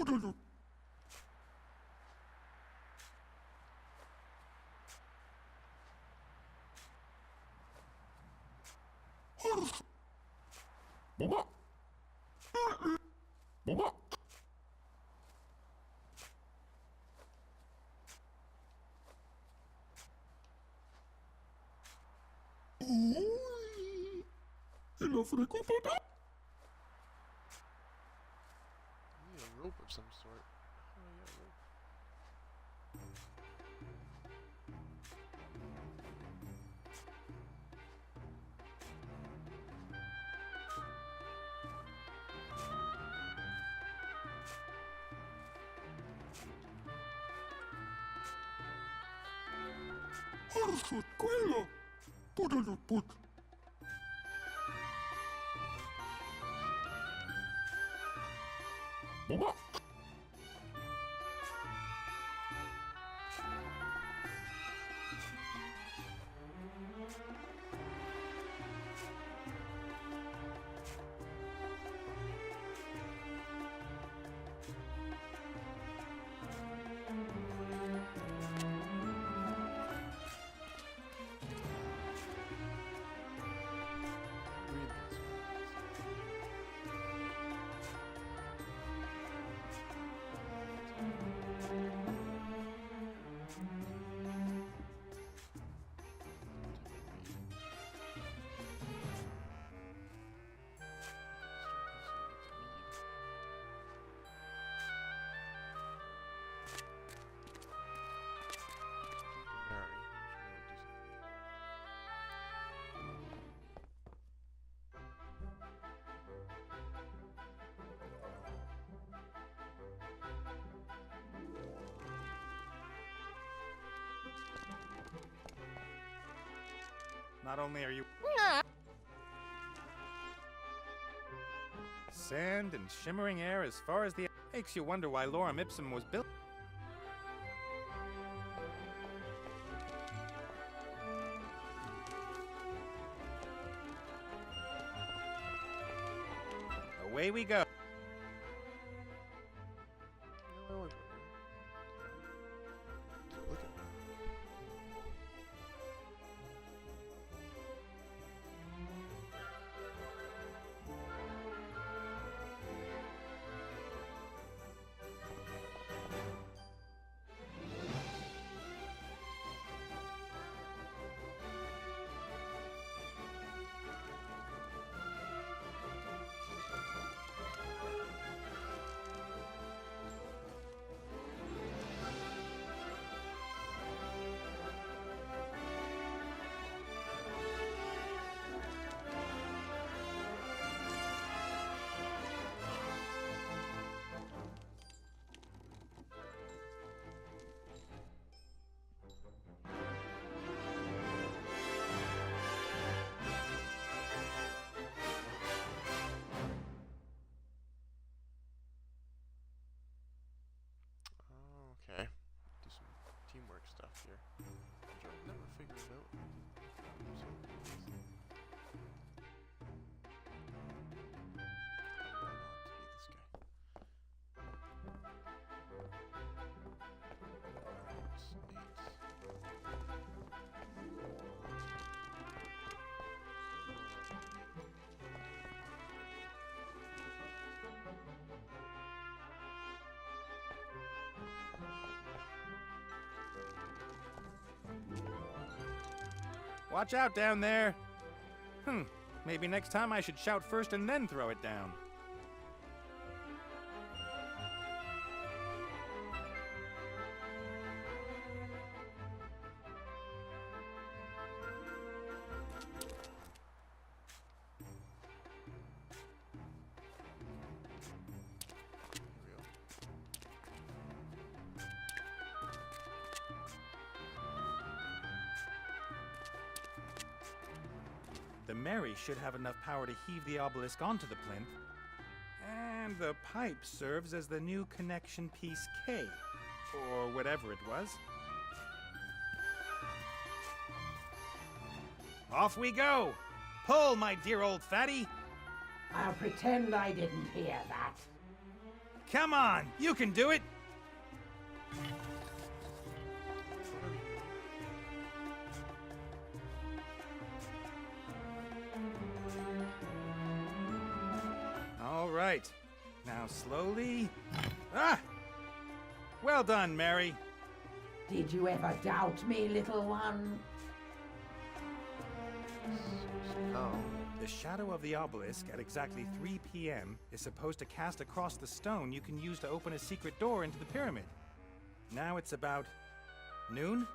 Toodaloo. Horse. Baba. Baba. Hello, Freckle Papa. I need a rope of some sort. Oh, yeah, rope. Horse, quello. Toodaloo, put. Baba. Read this. Not only are you sand and shimmering air as far as the makes you wonder why Lorem Ipsum was built. Away we go. Look at Okay. Do some teamwork stuff here. Which I've never figured out. So, how do I know to be this guy? Watch out down there. Maybe next time I should shout first and then throw it down. The Mary should have enough power to heave the obelisk onto the plinth. And the pipe serves as the new connection piece K, or whatever it was. Off we go! Pull, my dear old fatty! I'll pretend I didn't hear that. Come on, you can do it! All right. Now slowly. Ah! Well done, Mary. Did you ever doubt me, little one? Oh. The shadow of the obelisk at exactly 3 p.m. is supposed to cast across the stone you can use to open a secret door into the pyramid. Now it's about noon?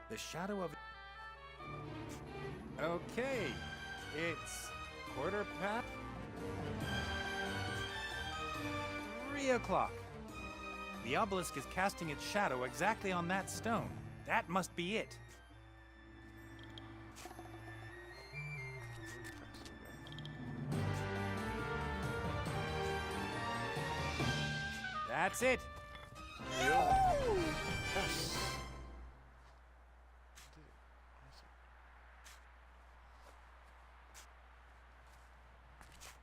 The shadow of... Okay, it's 3:15. 3 o'clock. The obelisk is casting its shadow exactly on that stone. That must be it. That's it. There you go. Yes.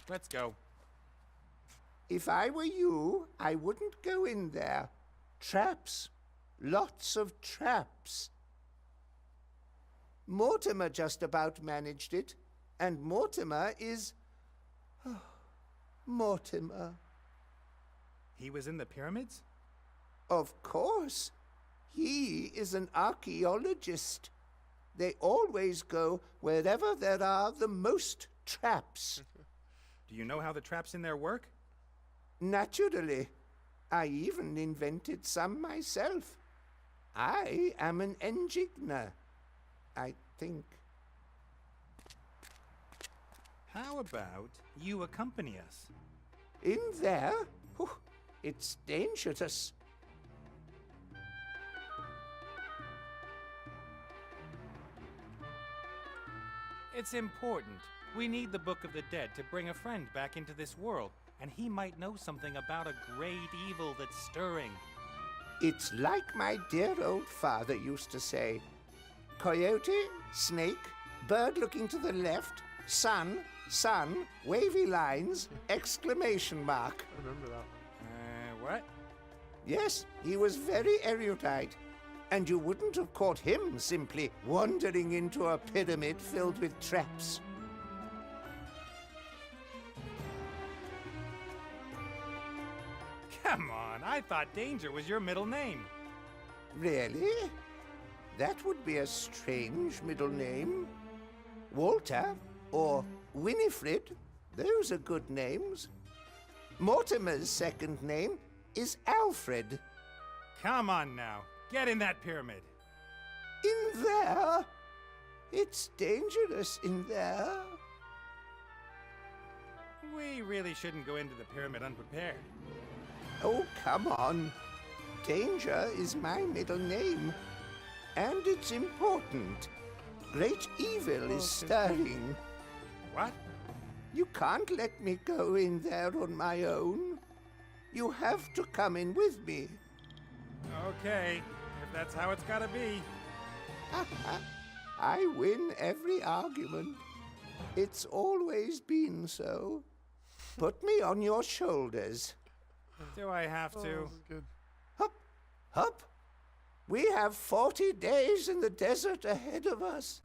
Let's go. If I were you, I wouldn't go in there. Traps. Lots of traps. Mortimer just about managed it, and Mortimer is... Mortimer. He was in the pyramids? Of course. He is an archaeologist. They always go wherever there are the most traps. Do you know how the traps in there work? Naturally. I even invented some myself. I am an enigma, I think. How about you accompany us? In there? Whew, it's dangerous. It's important. We need the Book of the Dead to bring a friend back into this world, and he might know something about a great evil that's stirring. It's like my dear old father used to say. Coyote, snake, bird looking to the left, sun, wavy lines, exclamation mark. I remember that one. What? Yes, he was very erudite. And you wouldn't have caught him simply wandering into a pyramid filled with traps. Come on, I thought Danger was your middle name. Really? That would be a strange middle name. Walter or Winifred, those are good names. Mortimer's second name is Alfred. Come on now, get in that pyramid. In there? It's dangerous in there. We really shouldn't go into the pyramid unprepared. Oh, come on. Danger is my middle name. And it's important. Great evil is stirring. What? You can't let me go in there on my own. You have to come in with me. Okay, if that's how it's gotta be. I win every argument. It's always been so. Put me on your shoulders. Do I have to? This is good. Hup, hup. We have 40 days in the desert ahead of us.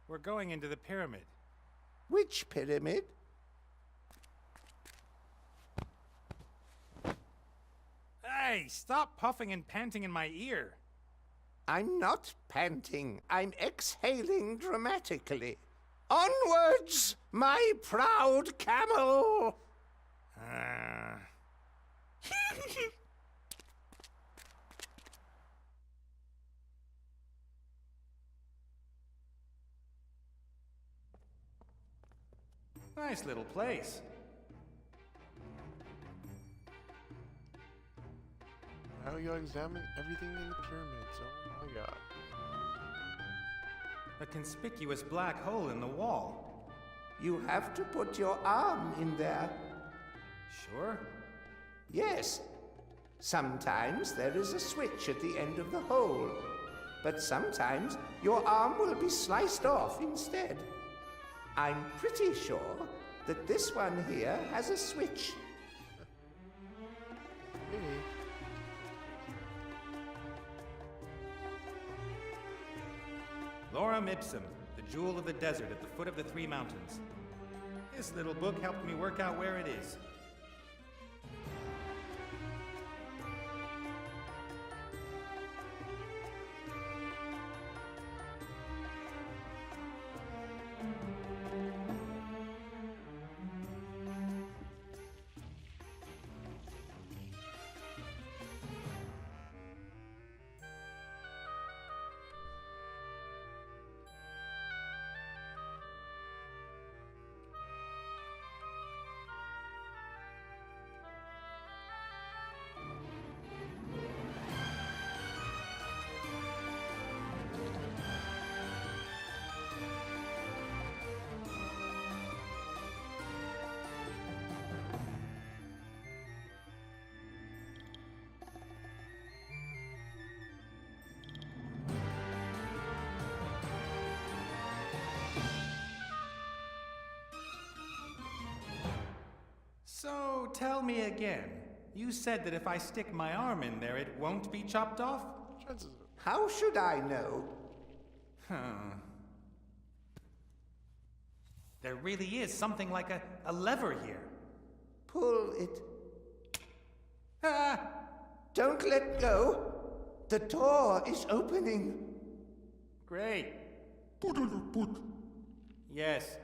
We're going into the pyramid. Which pyramid? Hey, stop puffing and panting in my ear. I'm not panting. I'm exhaling dramatically. Onwards, my proud camel! Nice little place. Now we gotta examine everything in the pyramids. Oh my god. A conspicuous black hole in the wall. You have to put your arm in there. Sure. Yes. Sometimes there is a switch at the end of the hole. but sometimes your arm will be sliced off instead. I'm pretty sure that this one here has a switch. Lorem Ipsum, the jewel of the desert at the foot of the three mountains. This little book helped me work out where it is. So, tell me again. You said that if I stick my arm in there, it won't be chopped off? Chances of How should I know? Huh. There really is something like a lever here. Pull it. Ah! Don't let go. The door is opening. Great. Put. Yes.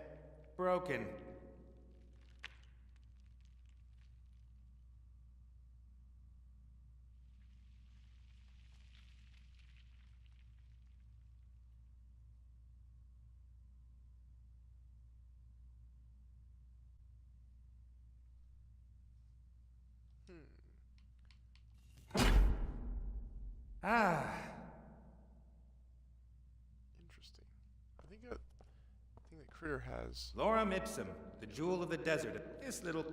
Broken. Ah. interesting. I think that critter has. Lorem Ipsum, the jewel of the desert. This little...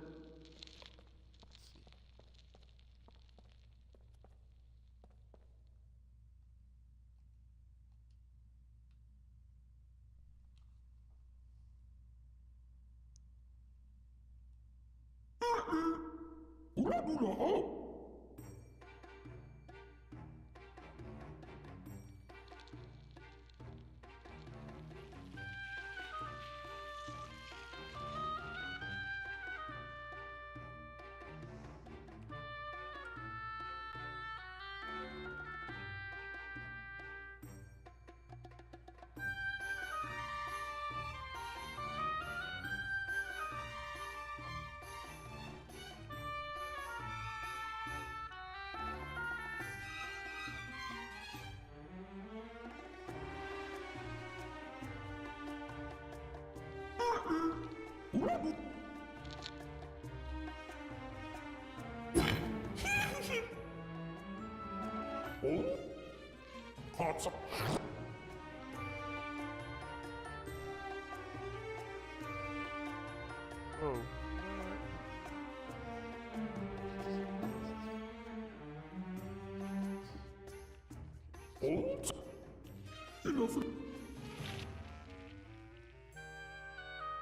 Oh.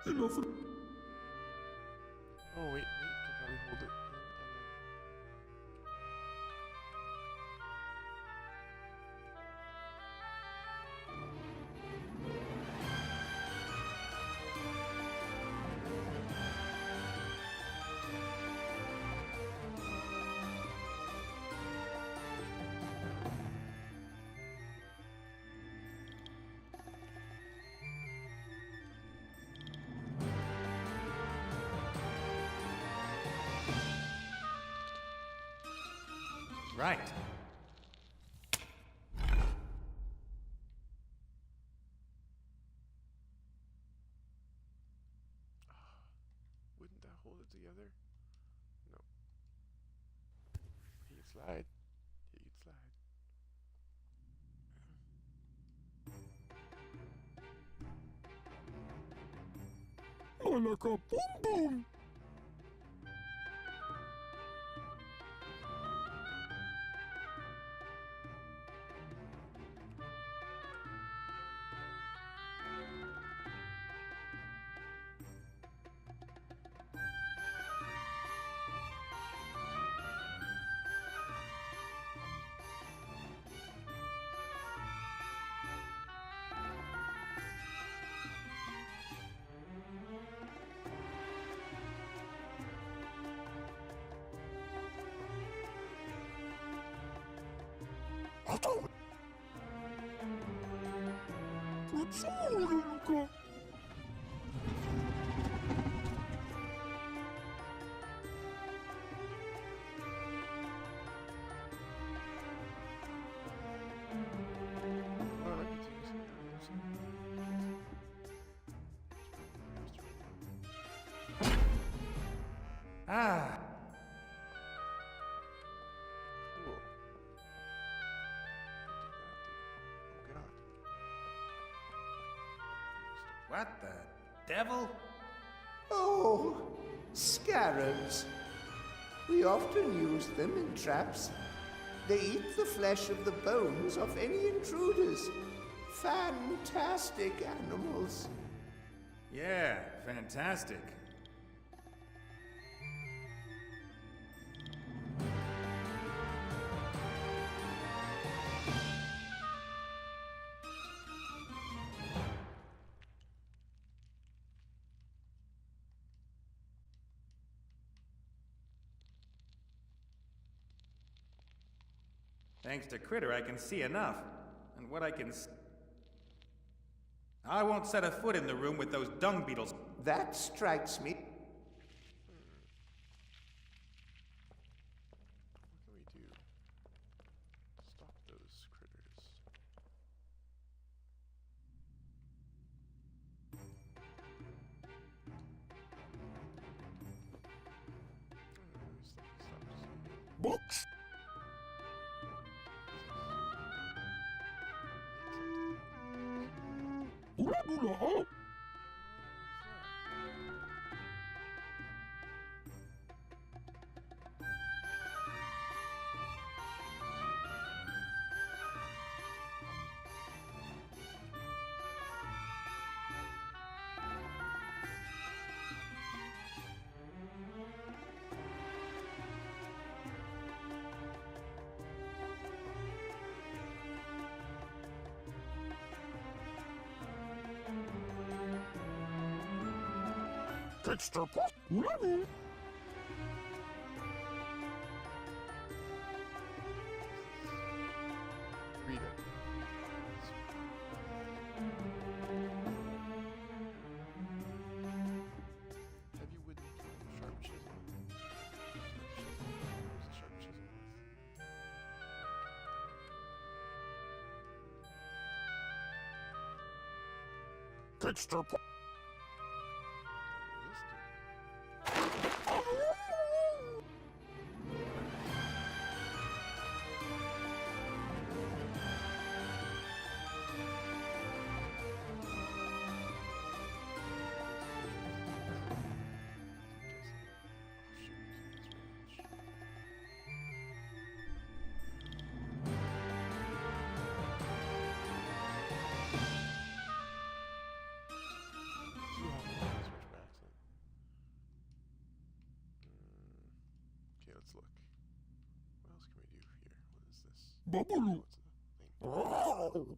Enough. Oh wait, can probably hold it. Right. Wouldn't that hold it together? No. He can slide. He can slide. Malaka boom boom. Поцілуйка. Well, I could do Ah, cool. Oh god. what the devil? Oh, scarabs. We often use them in traps. They eat the flesh of the bones of any intruders. Fantastic animals. Yeah, fantastic. Thanks to Critter, I can see enough. And what I can I won't set a foot in the room with those dung beetles. That strikes me. What can we do? Stop those critters. Stop. Box. Ula. Texture pot. Ula. Read it. Heavy wooden sharp chisel. Sharp chisel. Texture pot. Okay, let's look. What else can we do here? What is this? Bubble. What's the thing?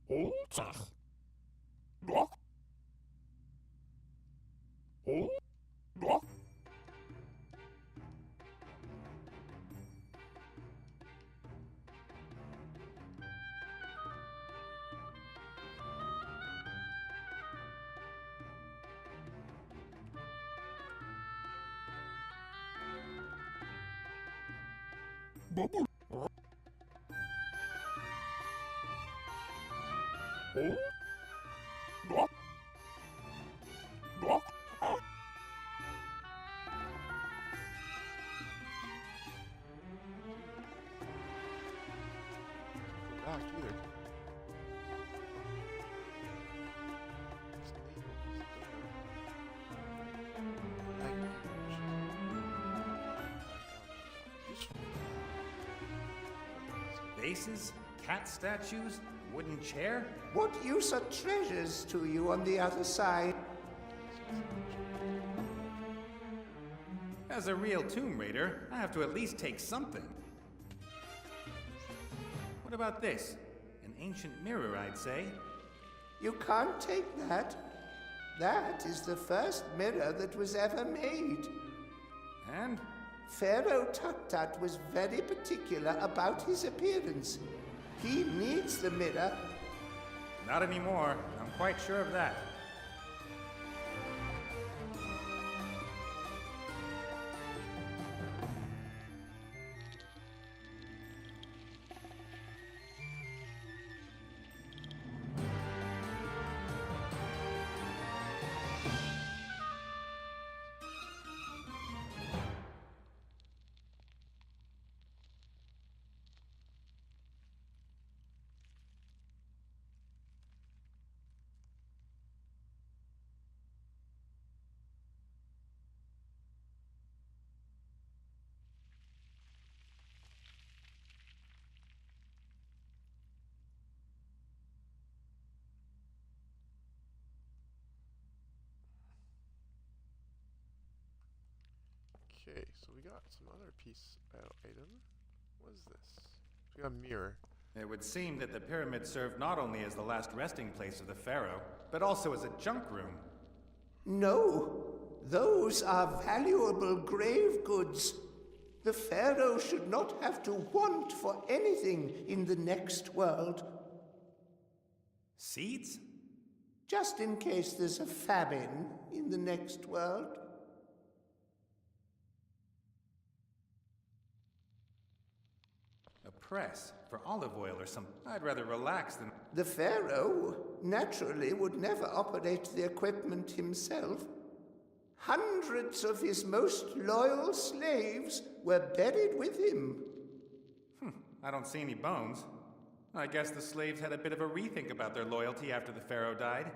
Olzach. Doch. Doch. Bubble. Doch. Doch. Go back either. Just leave it. Just Vases, cat statues, wooden chair? What use are treasures to you on the other side? As a real Tomb Raider, I have to at least take something. What about this? An ancient mirror, I'd say. You can't take that. That is the first mirror that was ever made. And? Pharaoh Tut-Tut was very particular about his appearance. He needs the mirror. Not anymore. I'm quite sure of that. Okay, so we got some other item. What is this? We got a mirror. It would seem that the pyramid served not only as the last resting place of the pharaoh, but also as a junk room. No, those are valuable grave goods. The pharaoh should not have to want for anything in the next world. Seeds? Just in case there's a famine in the next world. A press for olive oil or something. I'd rather relax than... The pharaoh naturally would never operate the equipment himself. Hundreds of his most loyal slaves were buried with him. I don't see any bones. I guess the slaves had a bit of a rethink about their loyalty after the pharaoh died.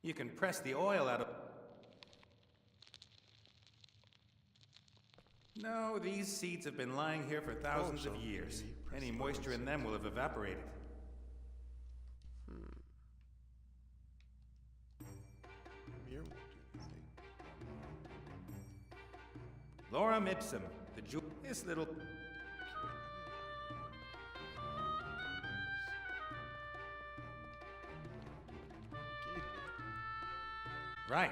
You can press the oil out of... No, these seeds have been lying here for thousands of years. Any moisture in them will have evaporated. Mirror won't do anything. Lorem ipsum, the jewel... This little... Right.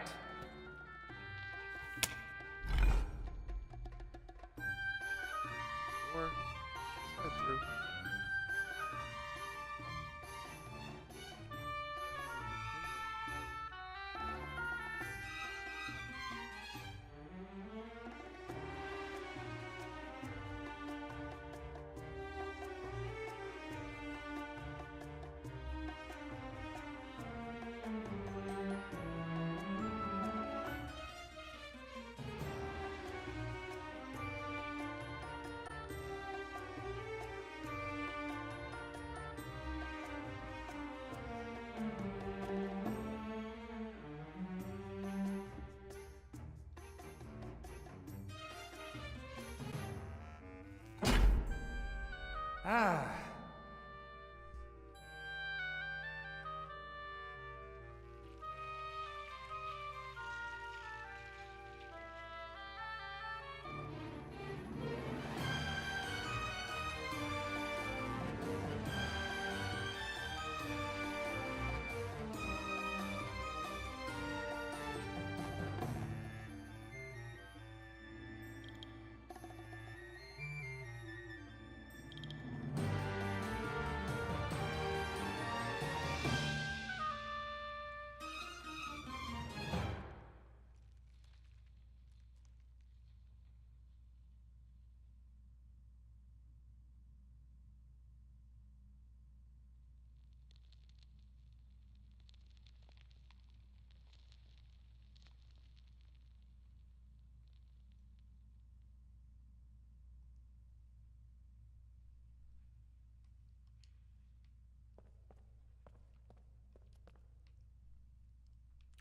Or slide through. Ah.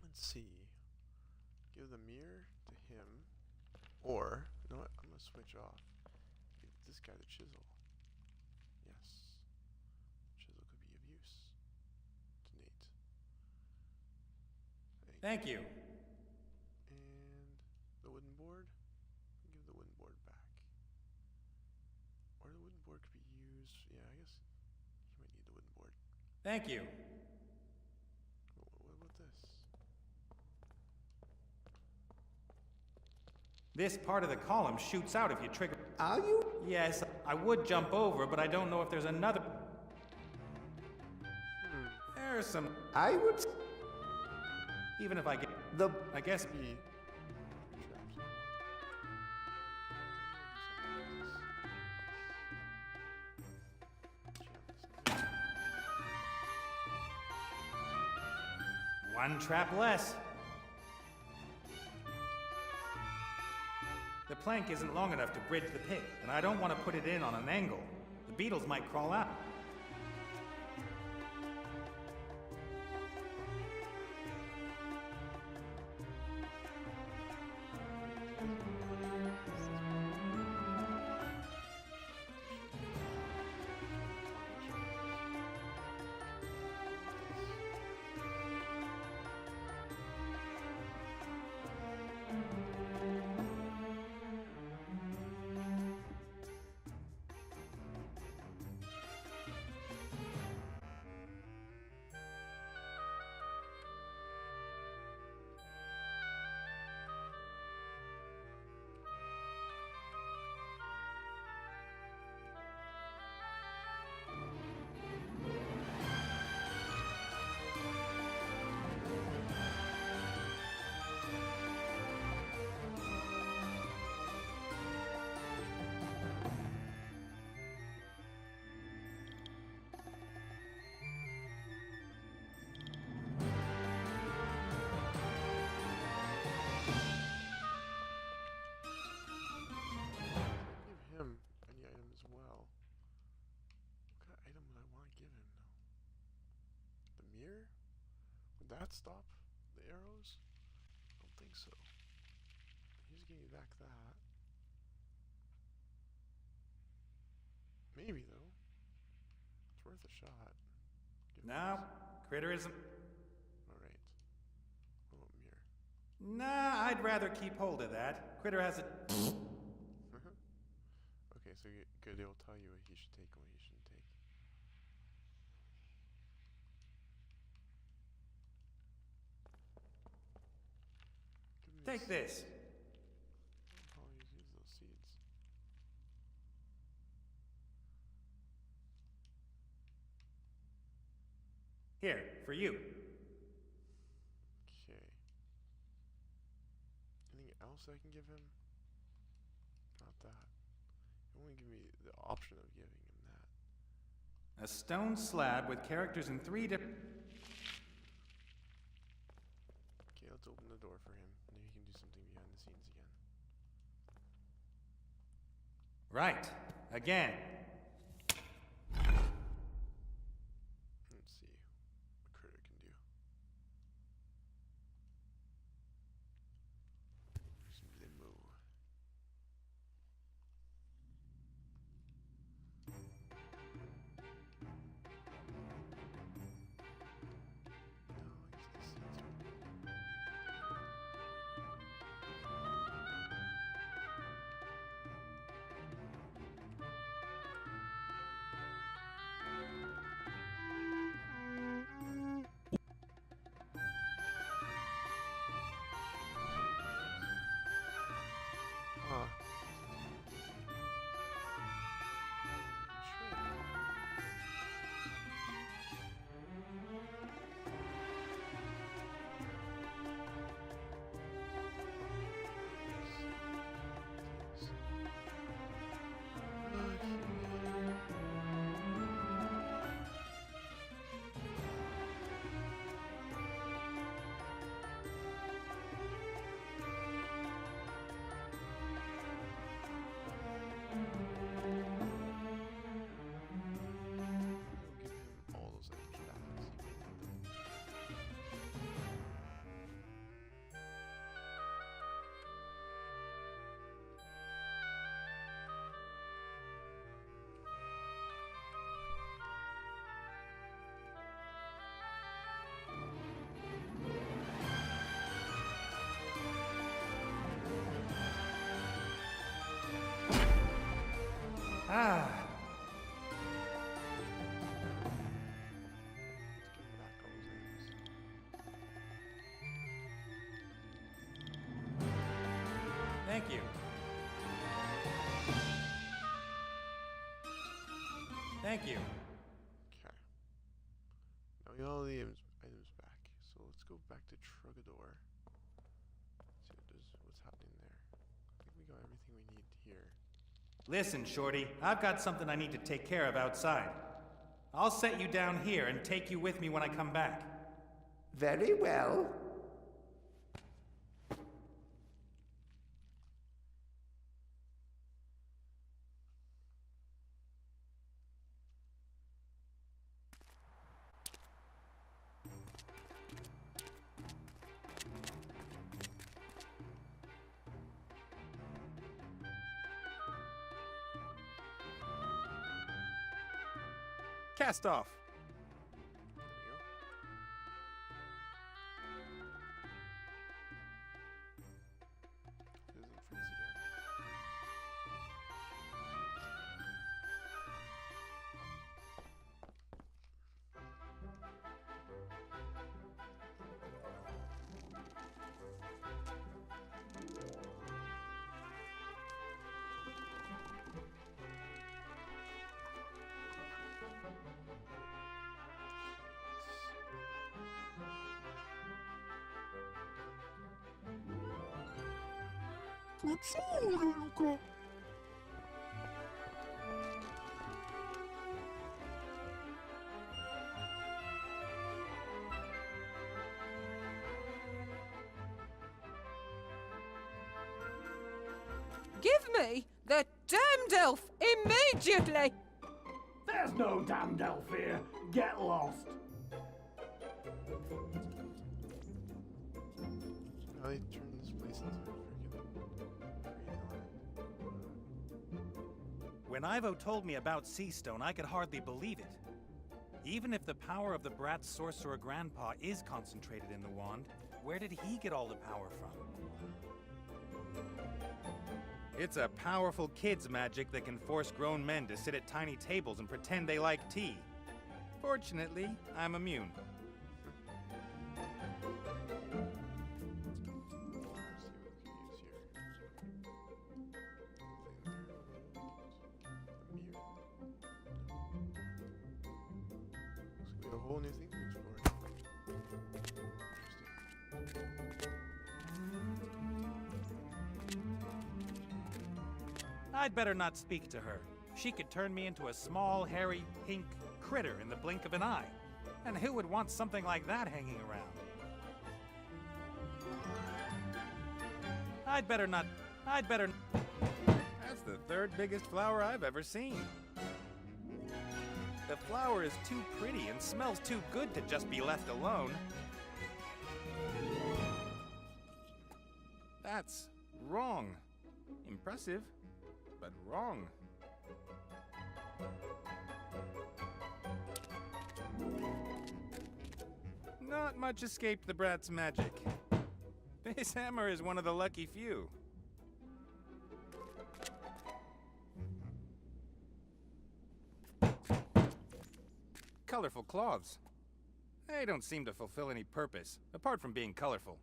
Let's see. Give the mirror to him. Or, you know what? I'm going to switch off. Give this guy the chisel. Yes. Thank you. And the wooden board? Give the wooden board back. Or the wooden board could be used. Yeah, I guess you might need the wooden board. Thank you. What about this? This part of the column shoots out if you trigger. Are you? Yes, I would jump over, but I don't know if there's another. There's some. I would. Even if I get. The. I guess. Be One trap less. The plank isn't long enough to bridge the pit, and I don't want to put it in on an angle. The beetles might crawl out. give him any item as well. What kind of item would I want to give him though? The mirror? Would that stop the arrows? I don't think so. He's giving me back that. Maybe though. It's worth a shot. Give him No, this. critter isn't. Alright. What about mirror? Nah, I'd rather keep hold of that. Critter has it. Okay, so good. It'll tell you what he should take and what he shouldn't take. Give me Take this. I'll use those seeds. Here, for you. Okay. Anything else I can give him? Not that. It only give me the option of giving him that. A stone slab with characters in 3 different. Okay, let's open the door for him. Maybe he can do something behind the scenes again. Right. Again. Let's see what Critter can do. Some limbo. Ah. Thank you. Thank you. Okay. Now we got all the items back. So let's go back to Trugador. See what's happening there. I think we got everything we need here. Listen, Shorty, I've got something I need to take care of outside. I'll set you down here and take you with me when I come back. Very well. Cast off. There we go. It doesn't freeze again. Luca. Give me the damned elf immediately! There's no damned elf here. Get lost. Now they turn this place into a freaking green When Ivo told me about Seastone, I could hardly believe it. Even if the power of the brat's sorcerer grandpa is concentrated in the wand, where did he get all the power from? It's a powerful kid's magic that can force grown men to sit at tiny tables and pretend they like tea. Fortunately, I'm immune. A whole new thing to explore. I'd better not speak to her. She could turn me into a small, hairy, pink critter in the blink of an eye. And who would want something like that hanging around? I'd better... That's the third biggest flower I've ever seen. The flower is too pretty and smells too good to just be left alone. That's wrong. Impressive, but wrong. Not much escaped the brat's magic. This hammer is one of the lucky few. Colorful cloths. They don't seem to fulfill any purpose, apart from being colorful.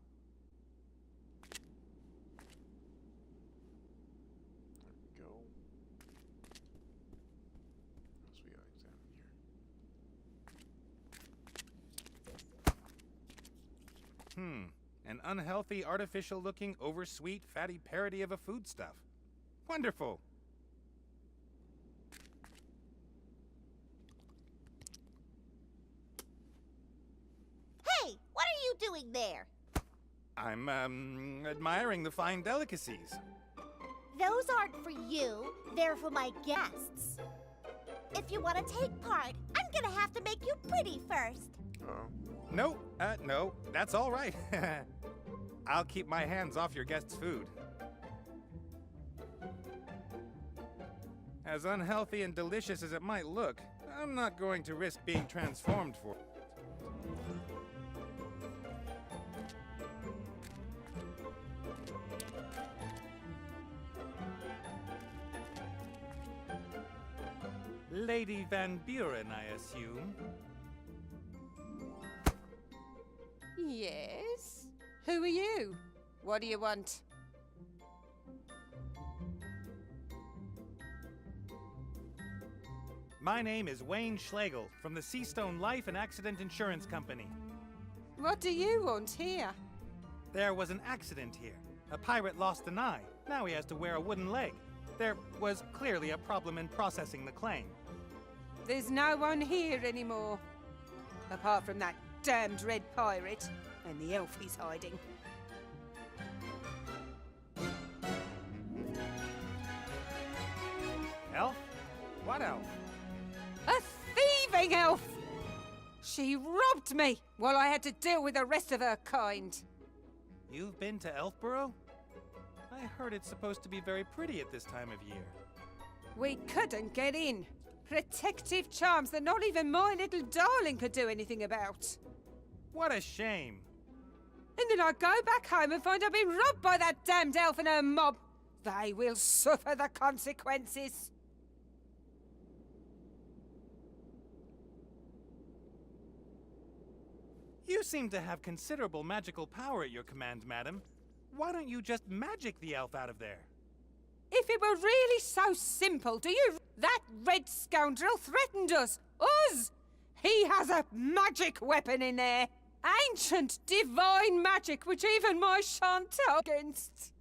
There we go. What else we gotta examine here? An unhealthy, artificial-looking, oversweet, fatty parody of a foodstuff. Wonderful! Hey, what are you doing there? I'm, admiring the fine delicacies. Those aren't for you, they're for my guests. If you want to take part, I'm gonna have to make you pretty first. Uh-oh. No, no, that's all right. I'll keep my hands off your guest's food. As unhealthy and delicious as it might look, I'm not going to risk being transformed for it. Lady Van Buren, I assume. Yes? Who are you? What do you want? My name is Wayne Schlegel from the Seastone Life and Accident Insurance Company. What do you want here? There was an accident here. A pirate lost an eye. Now he has to wear a wooden leg. There was clearly a problem in processing the claim. There's no one here anymore. Apart from that damned red pirate and the elf he's hiding. Elf? What elf? A thieving elf! She robbed me while I had to deal with the rest of her kind. You've been to Elfborough? I heard it's supposed to be very pretty at this time of year. We couldn't get in. Protective charms that not even my little darling could do anything about. What a shame. And then I go back home and find I've been robbed by that damned elf and her mob. They will suffer the consequences. You seem to have considerable magical power at your command, madam. Why don't you just magic the elf out of there? If it were really so simple, do you... That red scoundrel threatened us! Us! He has a magic weapon in there! Ancient, divine magic, which even my Chantal against.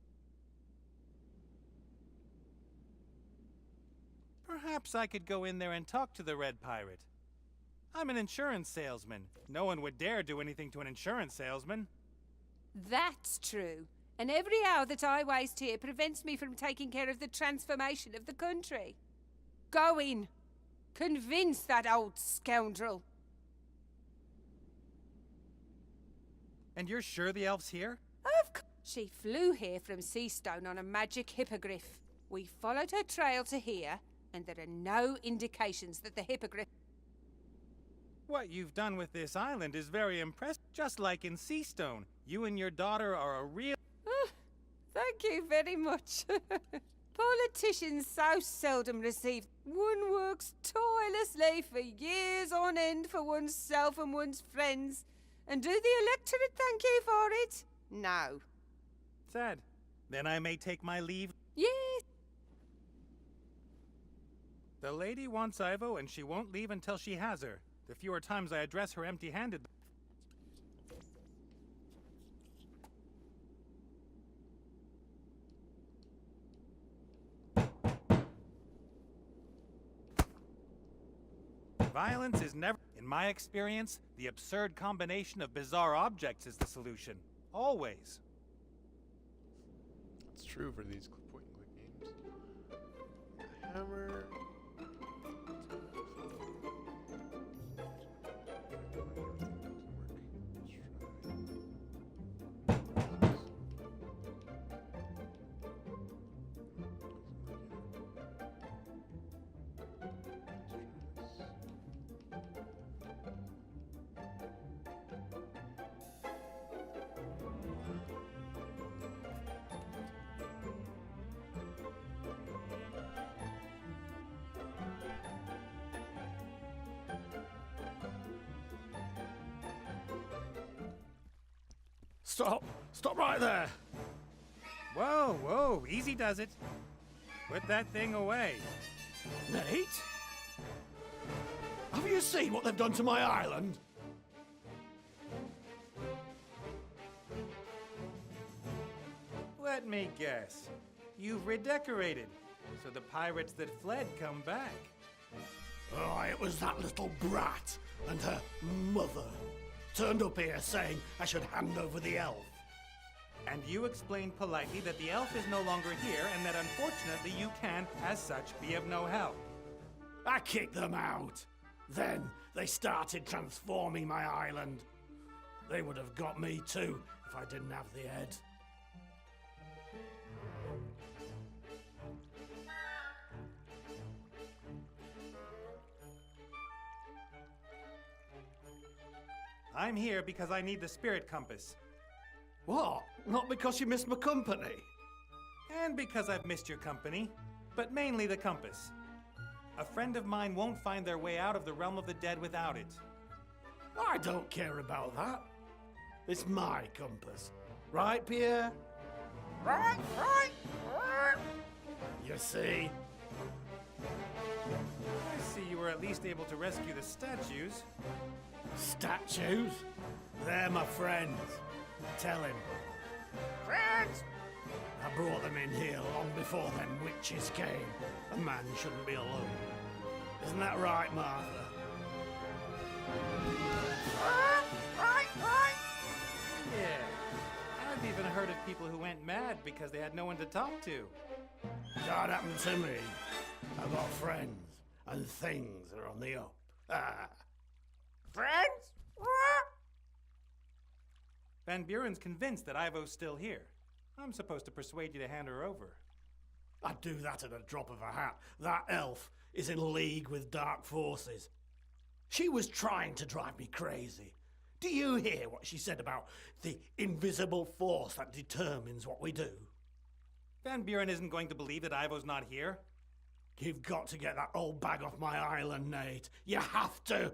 Perhaps I could go in there and talk to the Red Pirate. I'm an insurance salesman. No one would dare do anything to an insurance salesman. That's true. And every hour that I waste here prevents me from taking care of the transformation of the country. Go in. Convince that old scoundrel. And you're sure the elf's here? Of course. She flew here from Seastone on a magic hippogriff. We followed her trail to here, and there are no indications that the hippogriff... What you've done with this island is very impressive. Just like in Seastone, you and your daughter are a real... Thank you very much. Politicians so seldom receive. One works tirelessly for years on end for oneself and one's friends. And do the electorate thank you for it? No. Sad. Then I may take my leave. Yes. The lady wants Ivo, and she won't leave until she has her. The fewer times I address her empty-handed... Violence is never... In my experience, the absurd combination of bizarre objects is the solution. Always. It's true for these point-and-click games. Hammer. Stop! Stop right there! Whoa, whoa, easy does it. Put that thing away. Nate? Have you seen what they've done to my island? Let me guess. You've redecorated, so the pirates that fled come back. Oh, it was that little brat and her mother. Turned up here saying I should hand over the elf. And you explained politely that the elf is no longer here and that unfortunately you can, as such, be of no help. I kicked them out. Then they started transforming my island. They would have got me too if I didn't have the head. I'm here because I need the spirit compass. What? Not because you missed my company? And because I've missed your company, but mainly the compass. A friend of mine won't find their way out of the realm of the dead without it. I don't care about that. It's my compass. Right, Pierre? Right. You see? I see you were at least able to rescue the statues. Statues? They're my friends. Tell him. Friends. I brought them in here long before them witches came. A man shouldn't be alone. Isn't that right, Martha? Right. Yeah. I've even heard of people who went mad because they had no one to talk to. That happened to me. I've got friends, and things are on the up. Friends. Van Buren's convinced that Ivo's still here. I'm supposed to persuade you to hand her over. I'd do that at a drop of a hat. That elf is in league with dark forces. She was trying to drive me crazy. Do you hear what she said about the invisible force that determines what we do? Van Buren isn't going to believe that Ivo's not here. You've got to get that old bag off my island, Nate. You have to.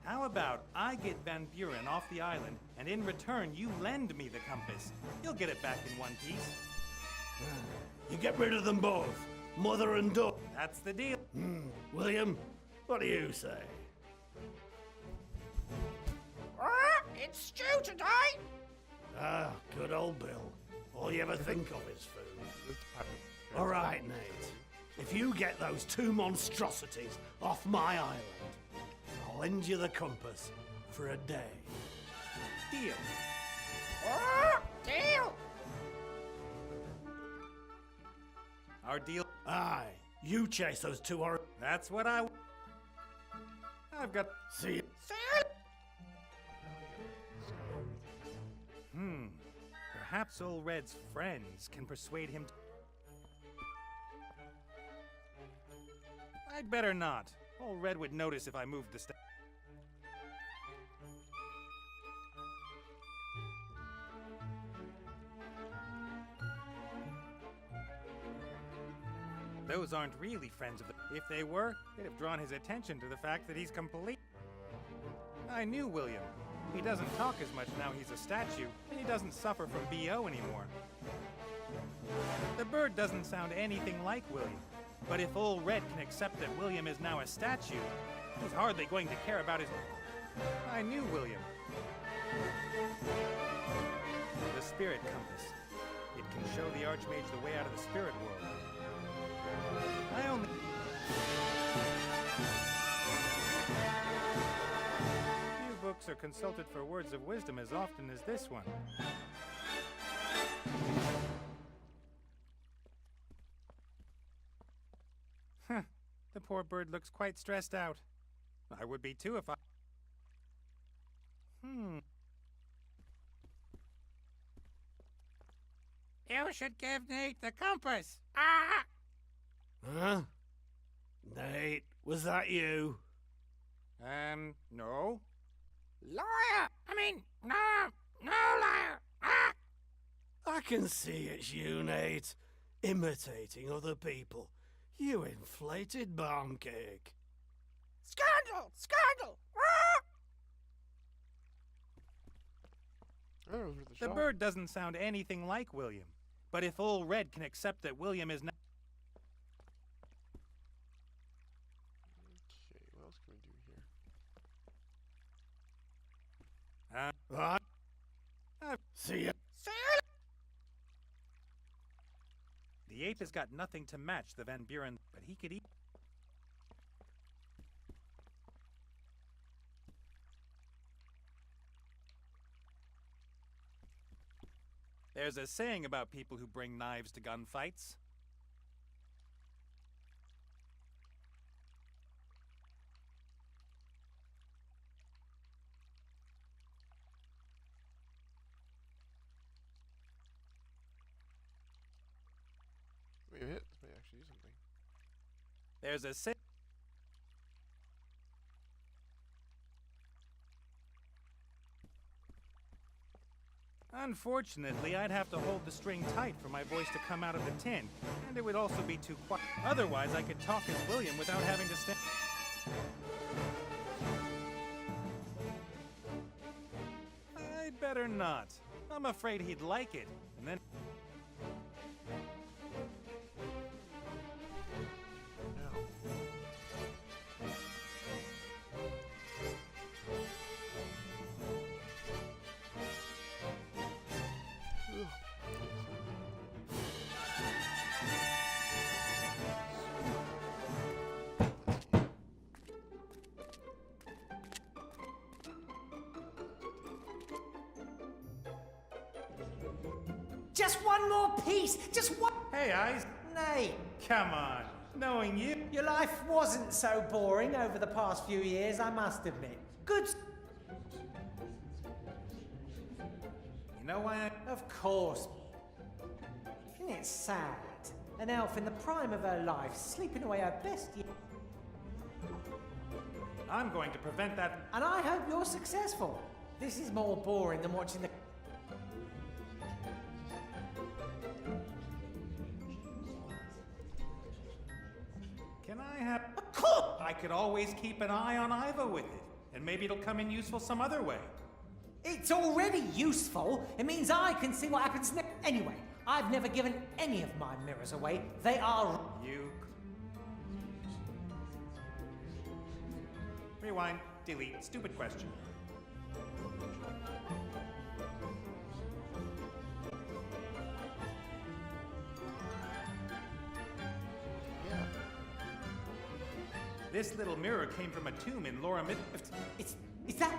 How about I get Van Buren off the island, and in return you lend me the compass? You'll get it back in one piece. You get rid of them both, mother and daughter. That's the deal. William, what do you say? It's stew today. Ah, good old Bill. All you ever think of is food. All right, Nate. If you get those two monstrosities off my island, I'll lend you the compass for a day. Deal. Deal. Our deal. Aye, you chase those two or... That's what I've got. See you. Perhaps Old Red's friends can persuade him to... I'd better not. Old Red would notice if I moved the step. Those aren't really friends of the... If they were, they'd have drawn his attention to the fact that he's complete. I knew William. He doesn't talk as much now he's a statue, and he doesn't suffer from BO anymore. The bird doesn't sound anything like William. But if Old Red can accept that William is now a statue, he's hardly going to care about his... I knew William. The spirit compass. It can show the Archmage the way out of the spirit world. I only... Few books are consulted for words of wisdom as often as this one. The poor bird looks quite stressed out. I would be too if I... You should give Nate the compass. Ah! Huh? Nate, was that you? No. Liar. No liar. Ah. I can see it's you, Nate. Imitating other people. You inflated barn cake. Scandal. Oh, it was worth a The shot. bird doesn't sound anything like William. But if Old Red can accept that William is not... Okay, what else can we do here? Right? See ya. The ape has got nothing to match the Van Buren, but he could eat... There's a saying about people who bring knives to gunfights. Wait a minute, this might actually do something. There's a saying... Unfortunately, I'd have to hold the string tight for my voice to come out of the tin, and it would also be too quiet. Otherwise, I could talk as William without having to stand. I'd better not. I'm afraid he'd like it, and then... Just one more piece! Just one... Hey, Eyes! Nay, Come on. Knowing you... your life wasn't so boring over the past few years, I must admit. Good... You know why I... Of course. Isn't it sad? An elf in the prime of her life, sleeping away her best years. I'm going to prevent that... And I hope you're successful. This is more boring than watching the... Can I have... Of course! I could always keep an eye on Ivo with it, and maybe it'll come in useful some other way. It's already useful. It means I can see what happens next. Anyway, I've never given any of my mirrors away. They are... You... Rewind. Delete. Stupid question. This little mirror came from a tomb in Laura Mid... Is that...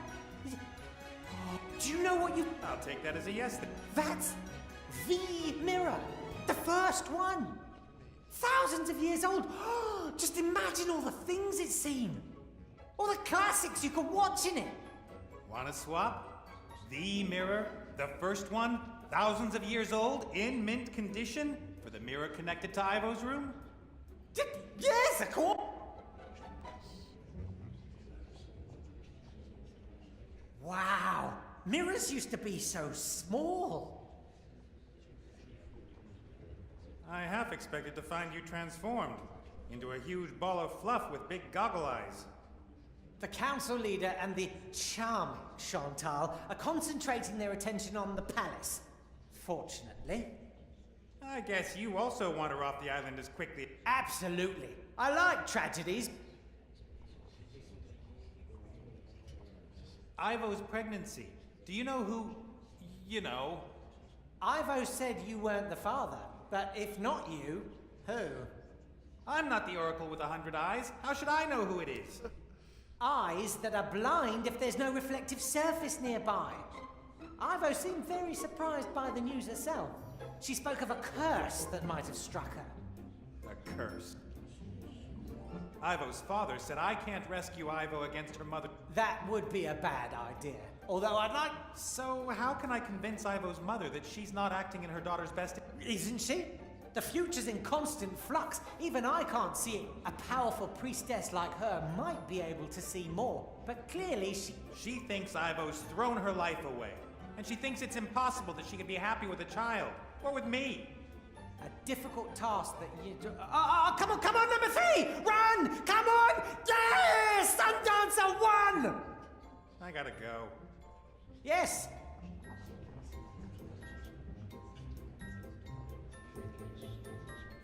Oh, do you know what you... I'll take that as a yes then. That's the mirror. The first one. Thousands of years old. Just imagine all the things it's seen. All the classics you could watch in it. Wanna swap? The mirror, the first one, thousands of years old, in mint condition, for the mirror connected to Ivo's room? Yes, of course. Wow, mirrors used to be so small. I half expected to find you transformed into a huge ball of fluff with big goggle eyes. The council leader and the charming Chantal are concentrating their attention on the palace. Fortunately. I guess you also wander off the island as quickly. Absolutely. I like tragedies. Ivo's pregnancy. Do you know who... you know? Ivo said you weren't the father, but if not you, who? I'm not the Oracle with 100 eyes. How should I know who it is? Eyes that are blind if there's no reflective surface nearby. Ivo seemed very surprised by the news herself. She spoke of a curse that might have struck her. A curse. Ivo's father said I can't rescue Ivo against her mother. That would be a bad idea. Although I'd like... So how can I convince Ivo's mother that she's not acting in her daughter's best... Isn't she? The future's in constant flux. Even I can't see it. A powerful priestess like her might be able to see more. But clearly She thinks Ivo's thrown her life away. And she thinks it's impossible that she can be happy with a child. Or with me. A difficult task that you do... come on, number 3! Run! Come on! Yes! Sundancer 1! I gotta go. Yes!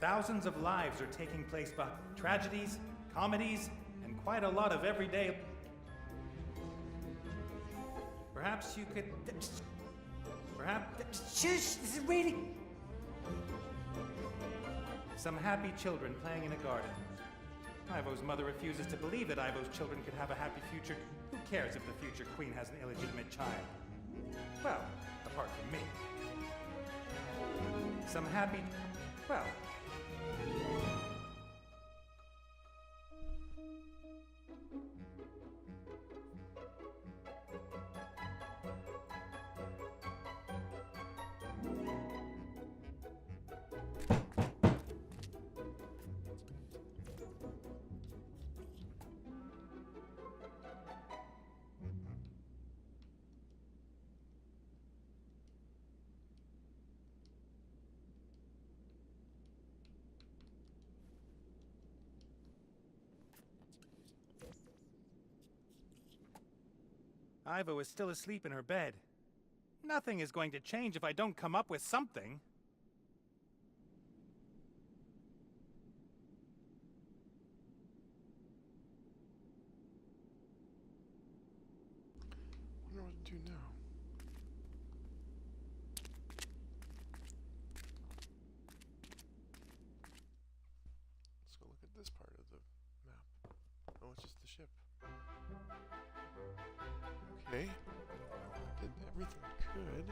Thousands of lives are taking place by tragedies, comedies, and quite a lot of everyday... Perhaps you could... Perhaps... Shush! This is really... Some happy children playing in a garden. Ivo's mother refuses to believe that Ivo's children could have a happy future. Who cares if the future queen has an illegitimate child? Well, apart from me. Some happy... Well... Ivo is still asleep in her bed. Nothing is going to change if I don't come up with something. I wonder what to do now. Let's go look at this part of the map. Oh, it's just the ship. Okay. I did everything I could.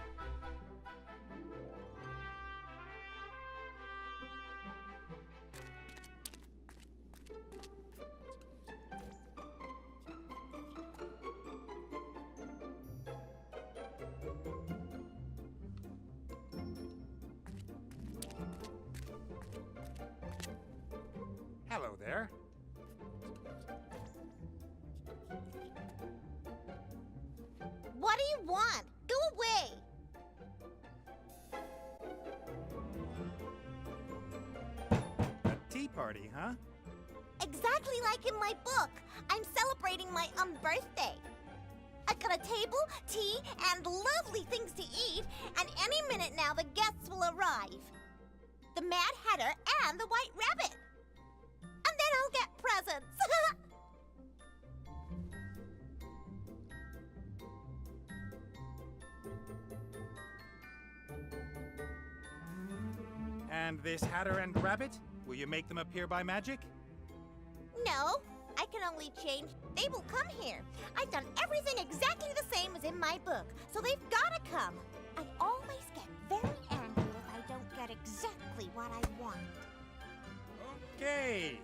Hello there. What do you want? Go away! A tea party, huh? Exactly like in my book. I'm celebrating my birthday. I got a table, tea, and lovely things to eat, and any minute now the guests will arrive. The Mad Hatter and the White Rabbit. And then I'll get presents. And this Hatter and Rabbit? Will you make them appear by magic? No, I can only change. They will come here. I've done everything exactly the same as in my book, so they've gotta come. I always get very angry if I don't get exactly what I want. Okay.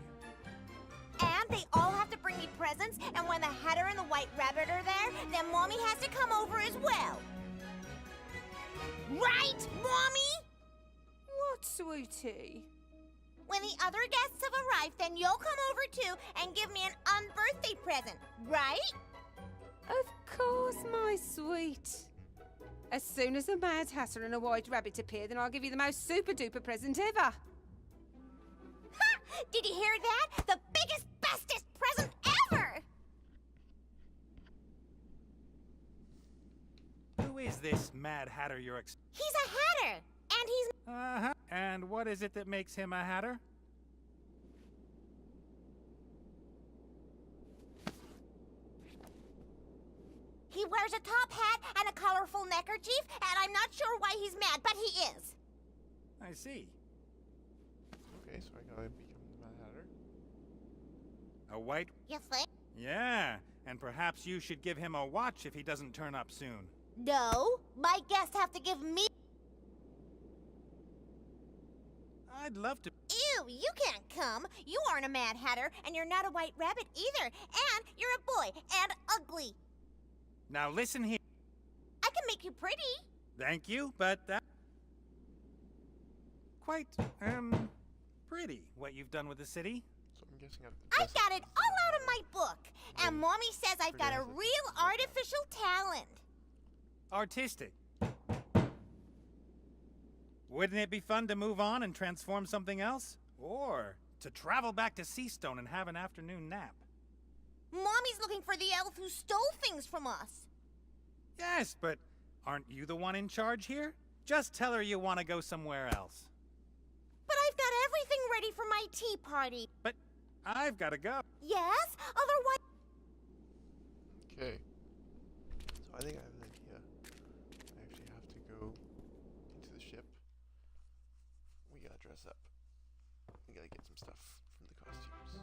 And they all have to bring me presents, and when the Hatter and the White Rabbit are there, then Mommy has to come over as well. Right, Mommy? What, sweetie? When the other guests have arrived, then you'll come over too and give me an unbirthday present, right? Of course, my sweet. As soon as a Mad Hatter and a White Rabbit appear, then I'll give you the most super-duper present ever. Ha! Did you hear that? The biggest, bestest present ever! Who is this Mad Hatter you're He's a Hatter, and he's... Uh-huh. And what is it that makes him a Hatter? He wears a top hat and a colorful neckerchief, and I'm not sure why he's mad, but he is. I see. Okay, so I gotta become the Mad Hatter. A white... You think? Yeah, and perhaps you should give him a watch if he doesn't turn up soon. No, my guests have to give me... I'd love to... Ew, you can't come. You aren't a Mad Hatter, and you're not a White Rabbit either. And you're a boy, and ugly. Now listen here. I can make you pretty. Thank you, but that... Quite, pretty, what you've done with the city. So I'm guessing I got it all out of my book. And Mommy says I've got a real artificial talent. Artistic. Wouldn't it be fun to move on and transform something else? Or to travel back to Seastone and have an afternoon nap? Mommy's looking for the elf who stole things from us. Yes, but aren't you the one in charge here? Just tell her you want to go somewhere else. But I've got everything ready for my tea party. But I've got to go. Yes? Otherwise... Okay. So I think I have an idea. I actually have to go into the ship. We gotta dress up. We gotta get some stuff from the costumes.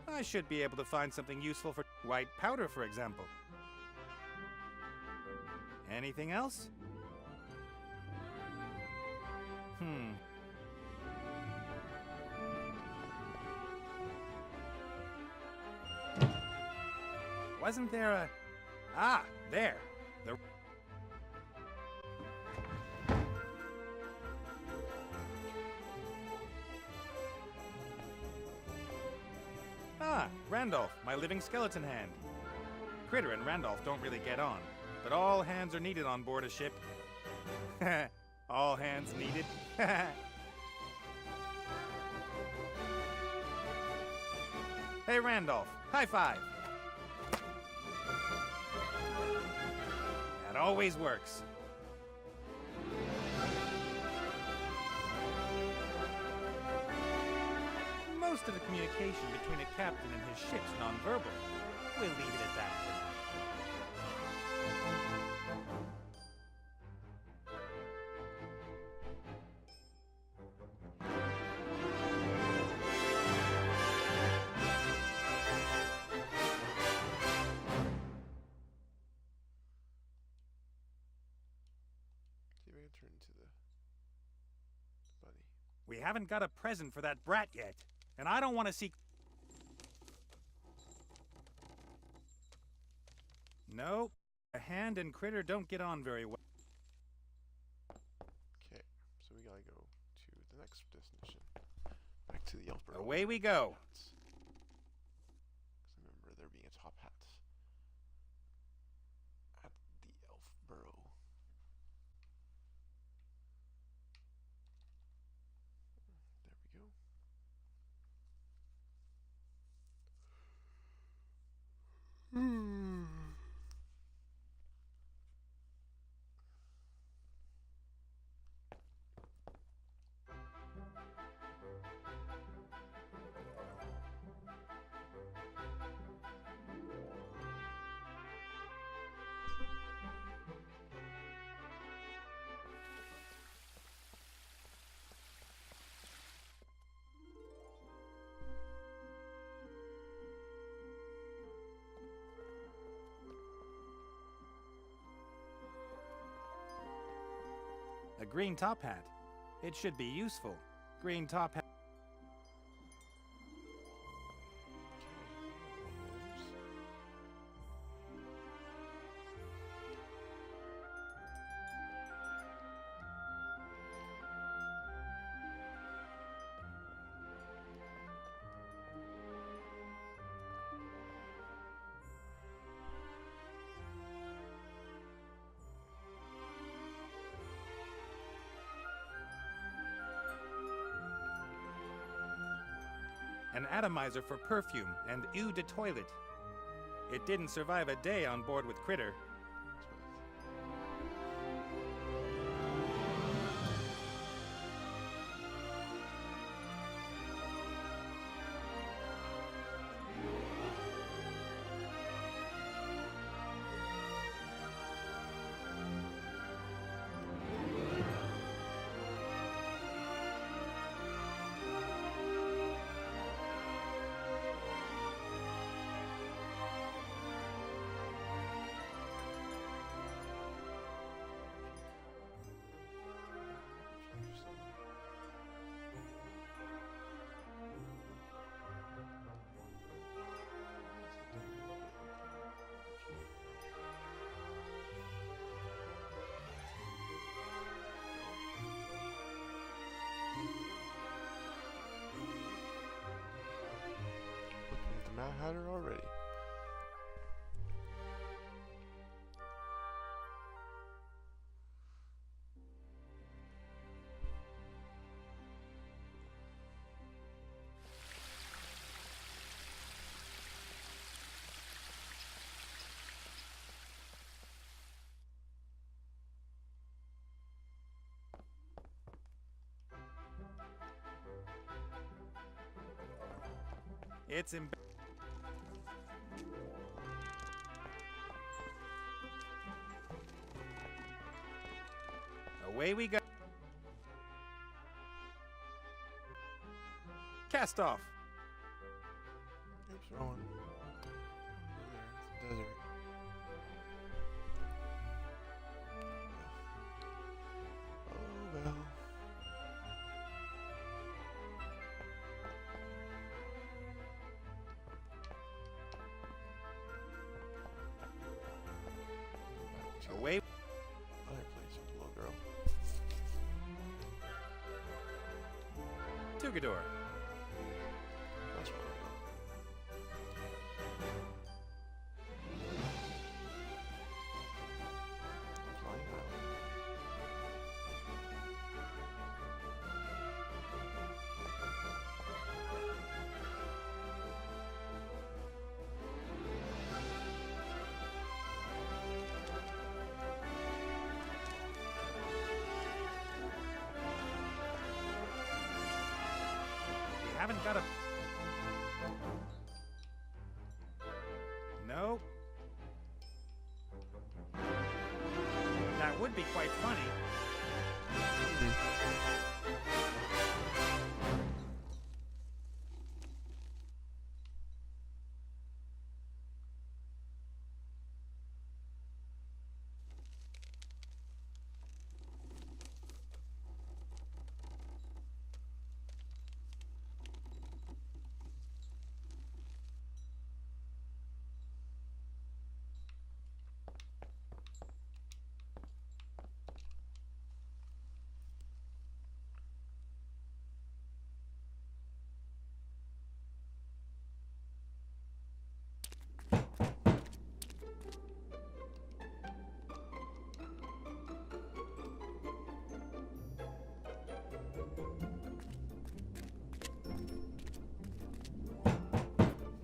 I should be able to find something useful for white powder, for example. Anything else? Wasn't there a... Ah, there. The... Ah, Randolph, my living skeleton hand. Critter and Randolph don't really get on, but all hands are needed on board a ship, All hands needed. Hey, Randolph, high five. That always works. Most of the communication between a captain and his ship's nonverbal. We'll leave it at that for now. See if I can turn into the bunny. We haven't got a present for that brat yet, and I don't want to see... No, a hand and Critter don't get on very well. Okay, so we gotta go to the next destination. Back to the elf burrow. Away we go. Because I remember there being a top hat at the elf burrow. There we go. A green top hat. It should be useful. Green top hat. An atomizer for perfume and eau de toilet. It didn't survive a day on board with Critter. Looking at the Mad Hatter already. It's away we go. Cast off. Oops, wrong one. There, it's a desert. Oh well. Away. Other place with the little girl. Tugador. That's where I go. Flying island. haven't got a... No. That would be quite funny.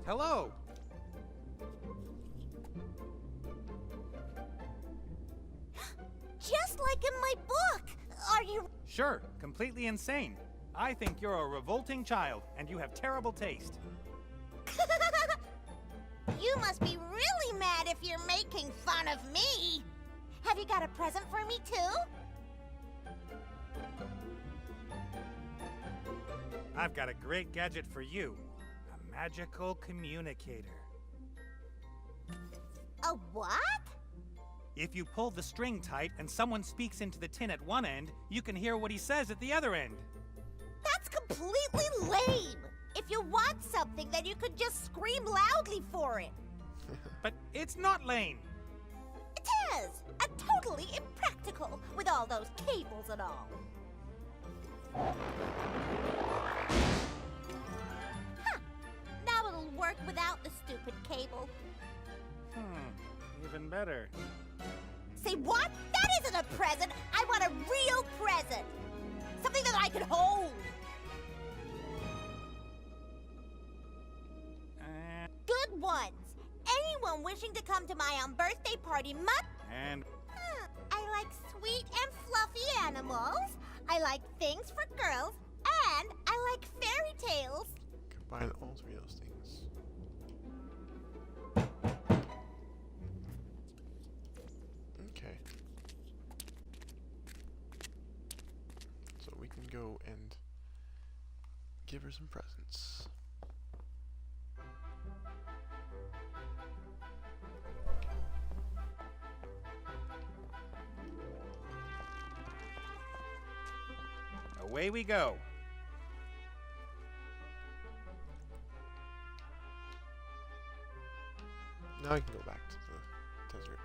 Hello! Just like in my book! Are you... Sure, completely insane. I think you're a revolting child, and you have terrible taste. You must be really mad if you're making fun of me! Have you got a present for me, too? I've got a great gadget for you. A magical communicator. A what? If you pull the string tight and someone speaks into the tin at one end, you can hear what he says at the other end. That's completely lame! If you want something, then you could just scream loudly for it. But it's not lame. It is! And totally impractical, with all those cables and all. Huh. Now it'll work without the stupid cable. Even better. Say what? That isn't a present! I want a real present! Something that I can hold! Good ones! Anyone wishing to come to my birthday party must... And... I like sweet and fluffy animals. I like things for girls. And I like fairy tales. Combine all three of those things. Okay. So we can go and give her some presents. Away we go. Now I can go back to the desert.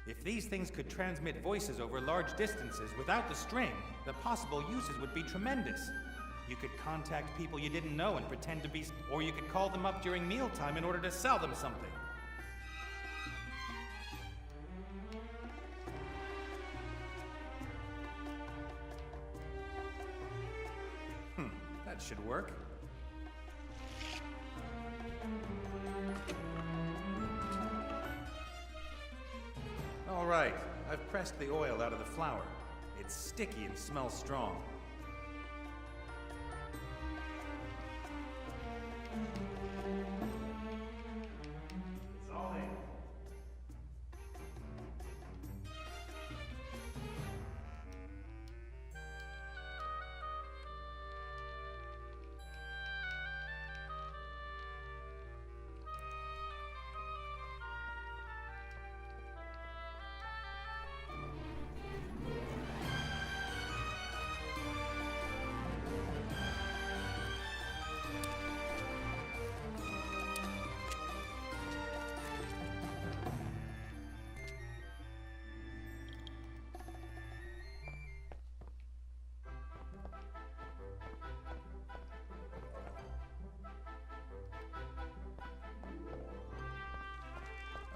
If these things could transmit voices over large distances without the string, the possible uses would be tremendous. You could contact people you didn't know and pretend to be... Or you could call them up during mealtime in order to sell them something. That should work. I've pressed the oil out of the flour. It's sticky and smells strong. It's all in.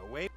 Away.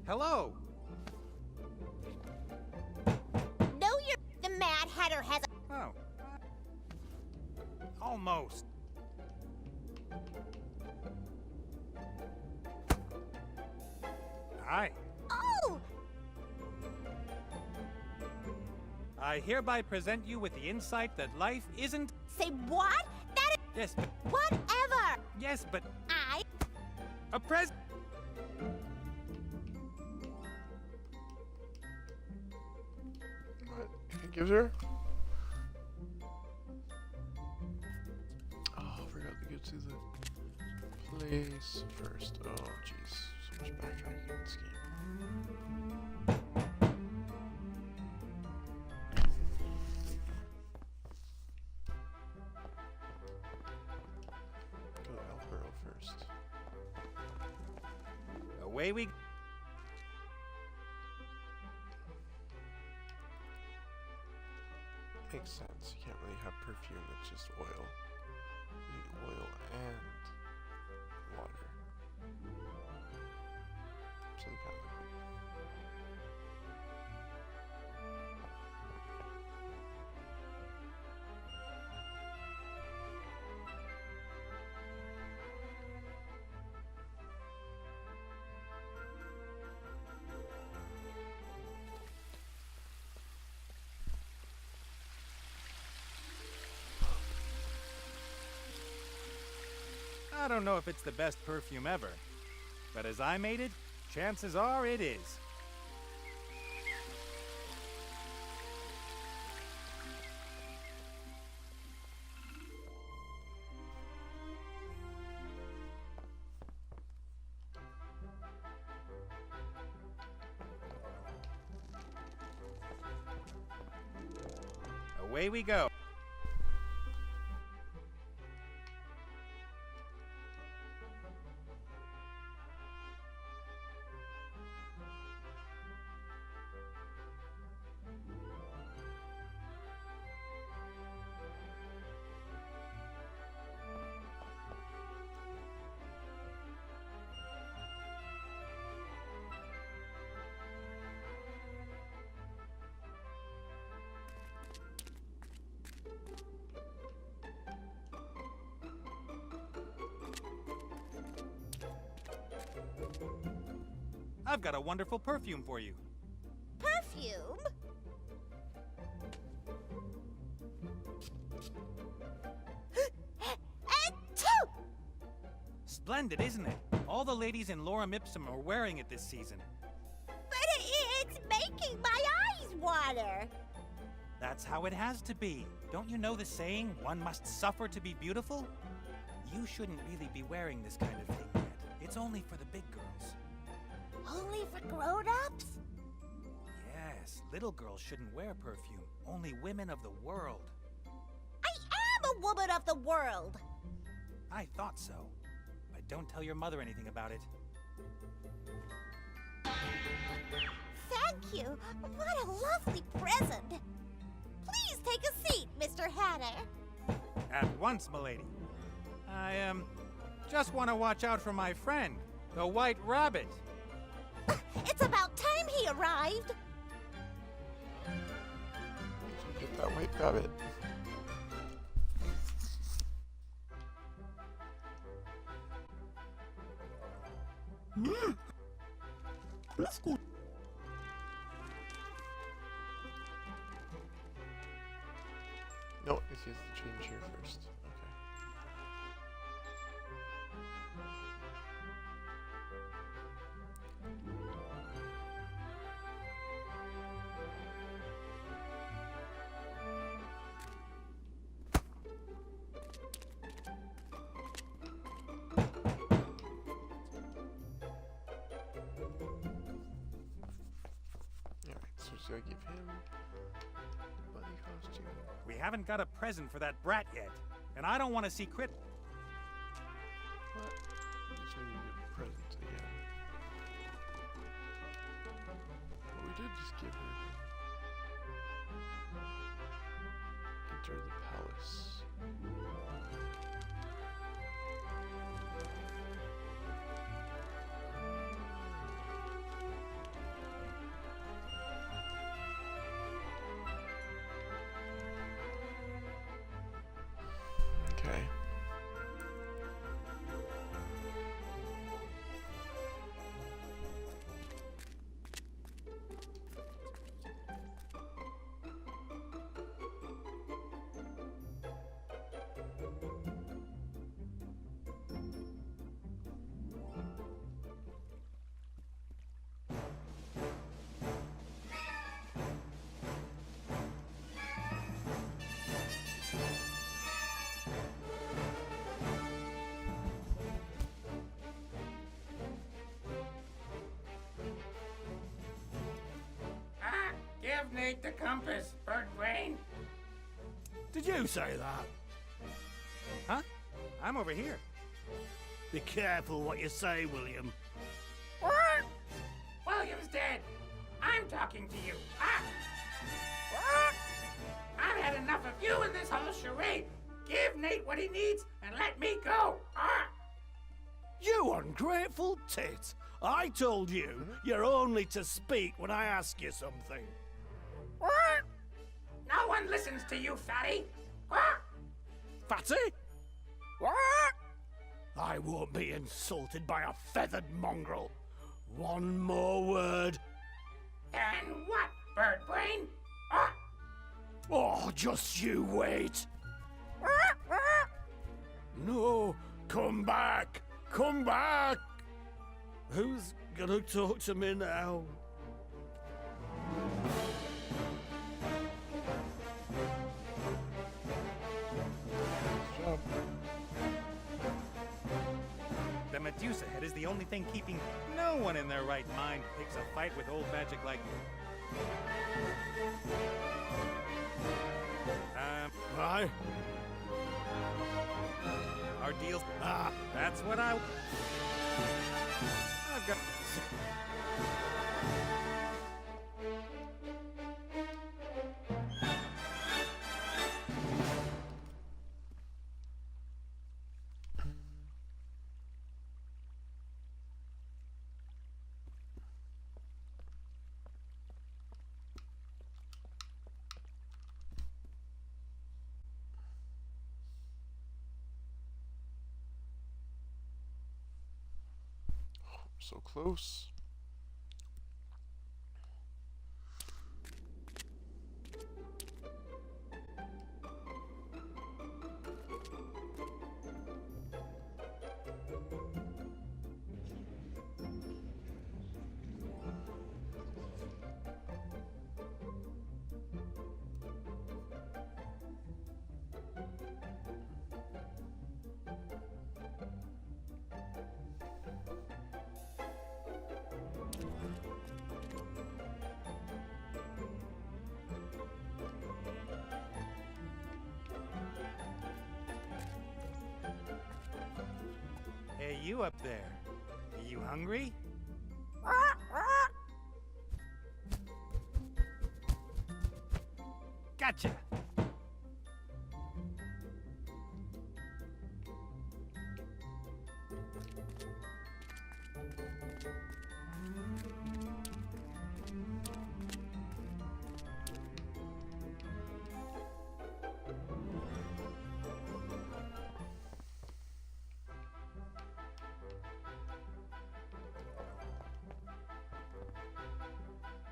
Hello. No, the Mad Hatter has a... Oh. Almost. Hi. Oh! I hereby present you with the insight that life isn't... Say what? That is... Yes, but... Whatever! Yes, but... I... A pres... What? He gives her? Oh, I forgot to get to the place first. Oh, jeez. So much backtracking in this game. Go to Alvaro first. Away we... Makes sense. You can't really have perfume with just oil. You need oil and water. Some kind of liquid. I don't know if it's the best perfume ever, but as I made it, chances are it is. Away we go. I've got a wonderful perfume for you. Perfume? Achoo! splendid, isn't it? All the ladies in Lorem Ipsum are wearing it this season. But it's making my eyes water. That's how it has to be. Don't you know the saying, one must suffer to be beautiful? You shouldn't really be wearing this kind of thing yet. It's only for the big girls. Only for grown-ups? Yes, little girls shouldn't wear perfume. Only women of the world. I am a woman of the world. I thought so. But don't tell your mother anything about it. Thank you. What a lovely present. Please take a seat, Mr. Hatter. At once, milady. I, just want to watch out for my friend, the White Rabbit. It's about time he arrived. Get that white rabbit. That's good. No, I guess he has to change here first. Okay. Alright, so should I give him bunny costume? We haven't got a present for that brat yet, and I don't want to see Crit. What? Just when you get presents again. Well, we did just give her enter the palace. Okay. Give Nate the compass, bird brain. Did you say that? Huh? I'm over here. Be careful what you say, William. What? William's dead. I'm talking to you. Ah! What? I've had enough of you and this whole charade. Give Nate what he needs and let me go. Ah! You ungrateful tit! I told you, you're only to speak when I ask you something. What? No one listens to you, fatty. What? Fatty? What? I won't be insulted by a feathered mongrel. One more word. And what, bird brain? Ah! Oh, just you wait. No, come back. Come back. Who's gonna talk to me now? Good job. The Medusa head is the only thing keeping no one in their right mind picks a fight with old magic like me. Aye? Our deal. Ah, That's what I've got. So close. you up there? You hungry? Gotcha!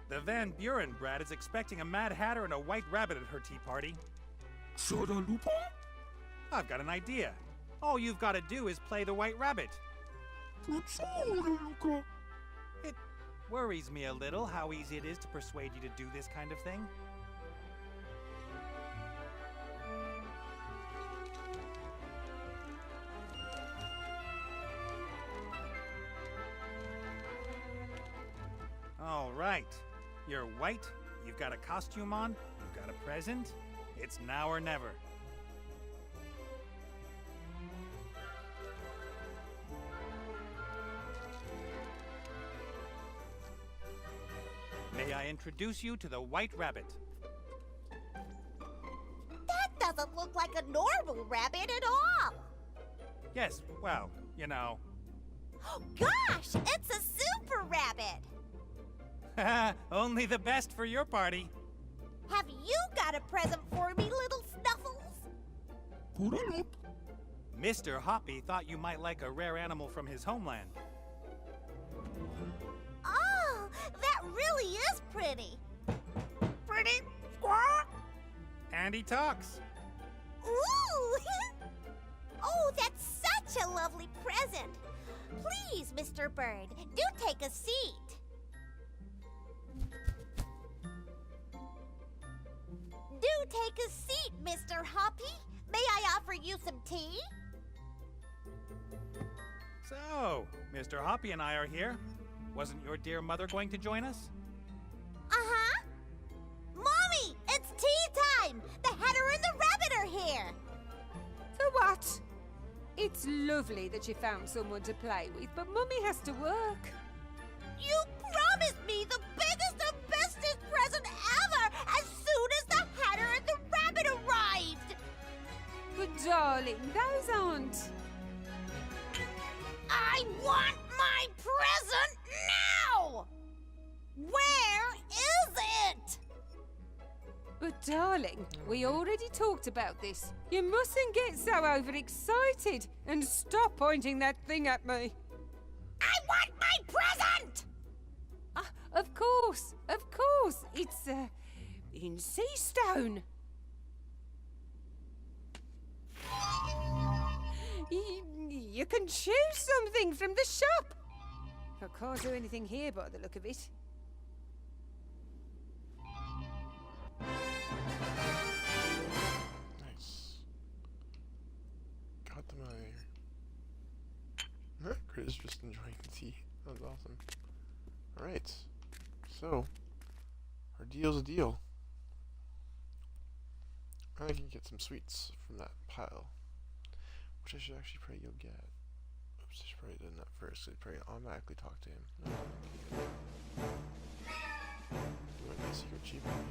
The Van Buren brat is expecting a Mad Hatter and a White Rabbit at her tea party. I've got an idea. All you've got to do is play the White Rabbit. It worries me a little how easy it is to persuade you to do this kind of thing. All right. You're white, you've got a costume on, you've got a present. It's now or never. May I introduce you to the White Rabbit? That doesn't look like a normal rabbit at all. Yes, well, you know. Oh gosh, it's a super rabbit. Only the best for your party. Have you got a present for me, little Snuffles? Mr. Hoppy thought you might like a rare animal from his homeland. Oh, that really is pretty. Pretty squawk. And he talks. Ooh! Oh, that's such a lovely present. Please, Mr. Bird, do take a seat. Do take a seat, Mr. Hoppy. May I offer you some tea? So, Mr. Hoppy and I are here. Wasn't your dear mother going to join us? Uh-huh. Mommy, it's tea time! The Hatter and the Rabbit are here! For what? It's lovely that you found someone to play with, but Mummy has to work. You promised me the biggest and bestest present ever as soon as the Hatter and the Rabbit arrived! But darling, those aren't. I want my present now! Where is it? But darling, we already talked about this. You mustn't get so overexcited and stop pointing that thing at me. I want my present! Of course. It's, in Seastone. You can choose something from the shop. I can't do anything here by the look of it. Nice. Got them out of here. Chris just enjoying the tea. That was awesome. Alright. So, our deal's a deal. I can get some sweets from that pile. Which I should actually probably go get. Oops, I should probably done that first. So I'd probably automatically talk to him. No, do I need secret achievement?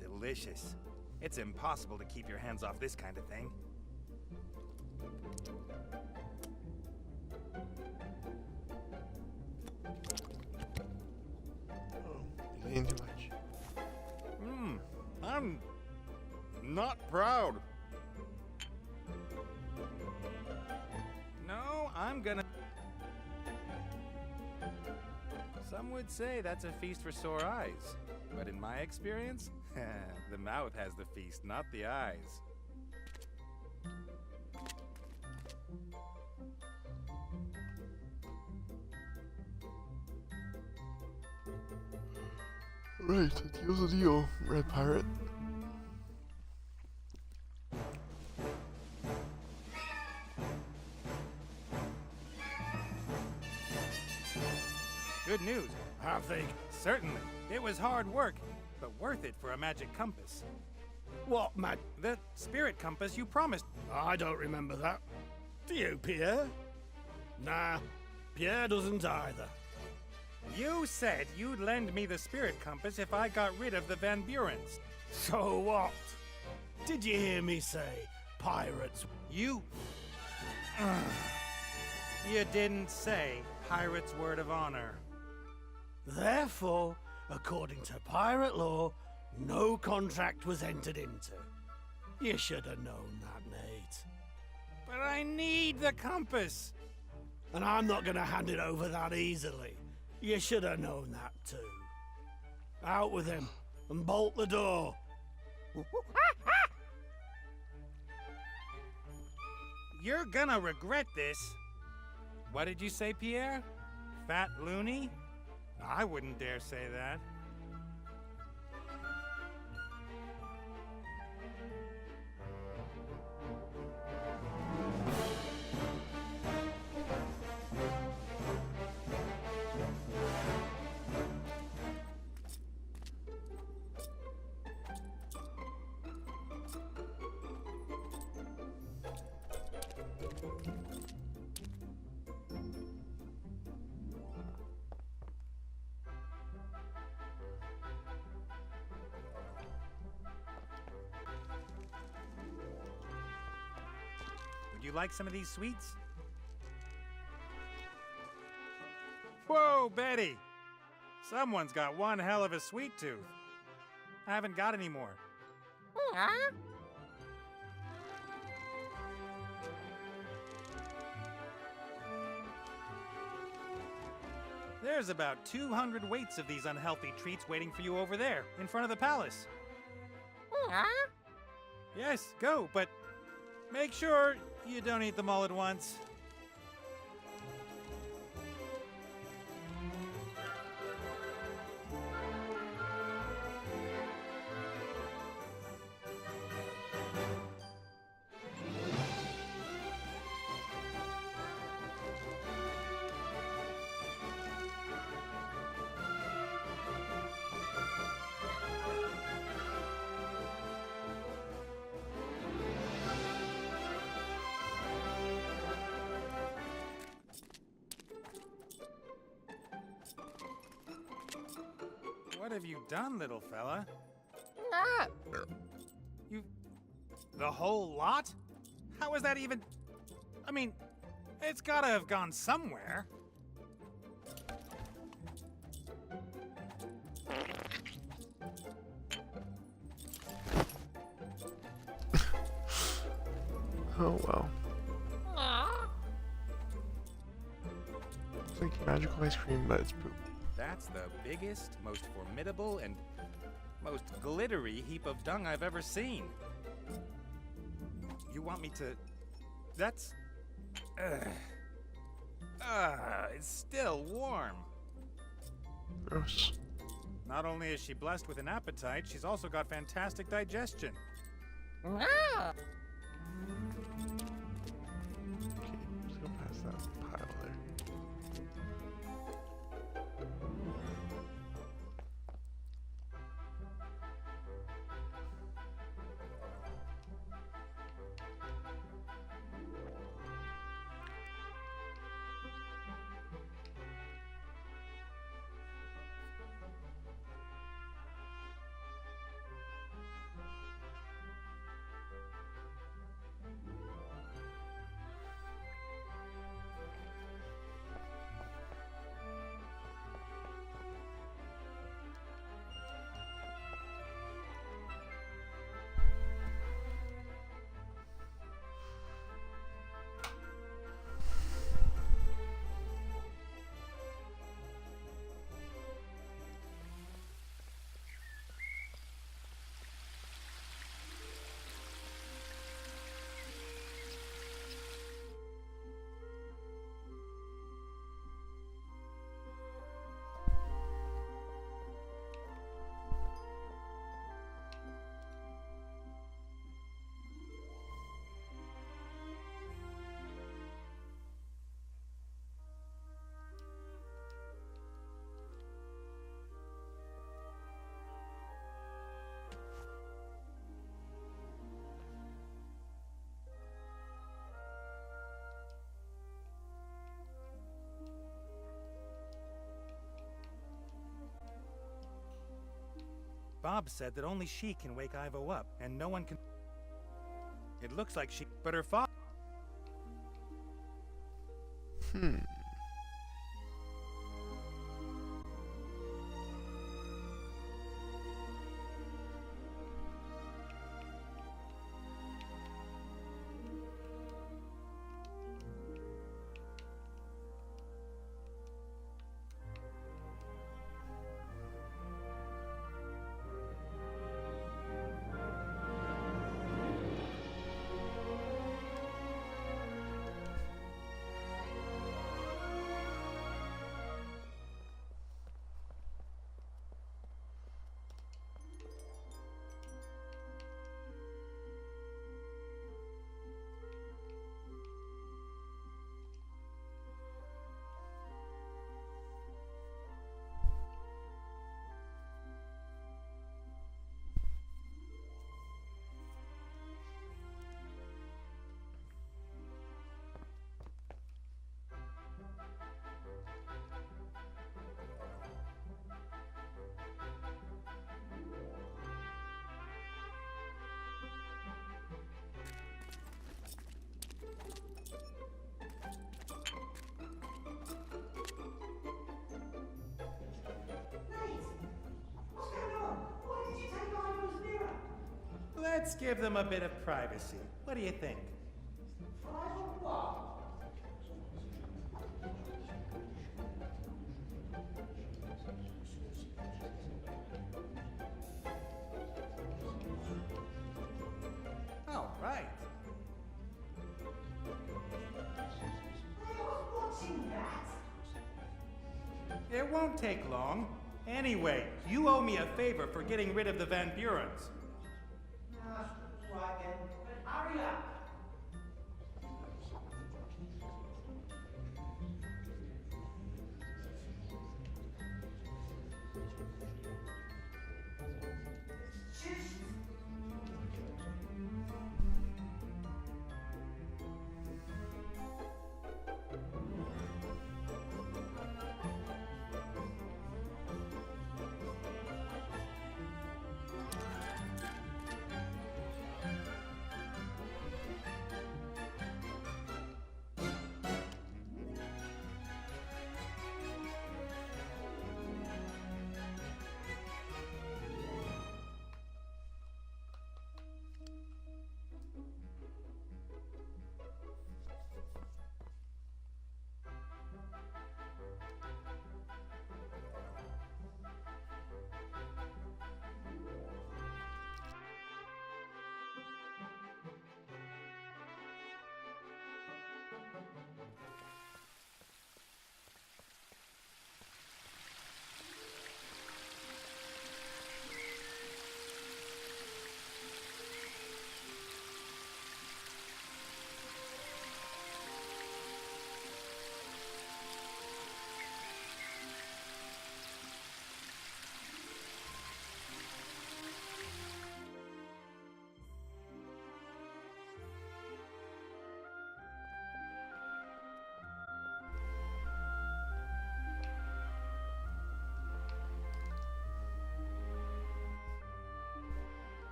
Delicious. It's impossible to keep your hands off this kind of thing. Oh, he's eating too much. I'm not proud. No, I'm gonna... Some would say that's a feast for sore eyes. But in my experience, the mouth has the feast, not the eyes. Right, a deal's a deal, Red Pirate. Good news. How big? Certainly. It was hard work, but worth it for a magic compass. What, Matt? The spirit compass you promised. I don't remember that. Do you, Pierre? Nah, Pierre doesn't either. You said you'd lend me the spirit compass if I got rid of the Van Burens. So what? Did you hear me say pirates? You... You didn't say pirate's word of honor. Therefore, according to pirate law, no contract was entered into. You should have known that, Nate. But I need the compass. And I'm not going to hand it over that easily. You should have known that too. Out with him and bolt the door. You're gonna regret this. What did you say, Pierre? Fat loony? I wouldn't dare say that. Would you like some of these sweets? Whoa, Betty! Someone's got one hell of a sweet tooth. I haven't got any more. There's about 200 weights of these unhealthy treats waiting for you over there, in front of the palace. Yes, go, but make sure you don't eat them all at once. What have you done, little fella? You... The whole lot? How is that even... I mean, it's gotta have gone somewhere. Oh well. It's like magical ice cream, but it's poop. That's the biggest, most formidable, and most glittery heap of dung I've ever seen. You want me to... That's... it's still warm. Gross. Not only is she blessed with an appetite, she's also got fantastic digestion. Okay, let's go past that pile there. Bob said that only she can wake Ivo up, and no one can... It looks like she... But her father... Let's give them a bit of privacy. What do you think? All right. It won't take long. Anyway, you owe me a favor for getting rid of the Van Burens. Right then, but hurry up!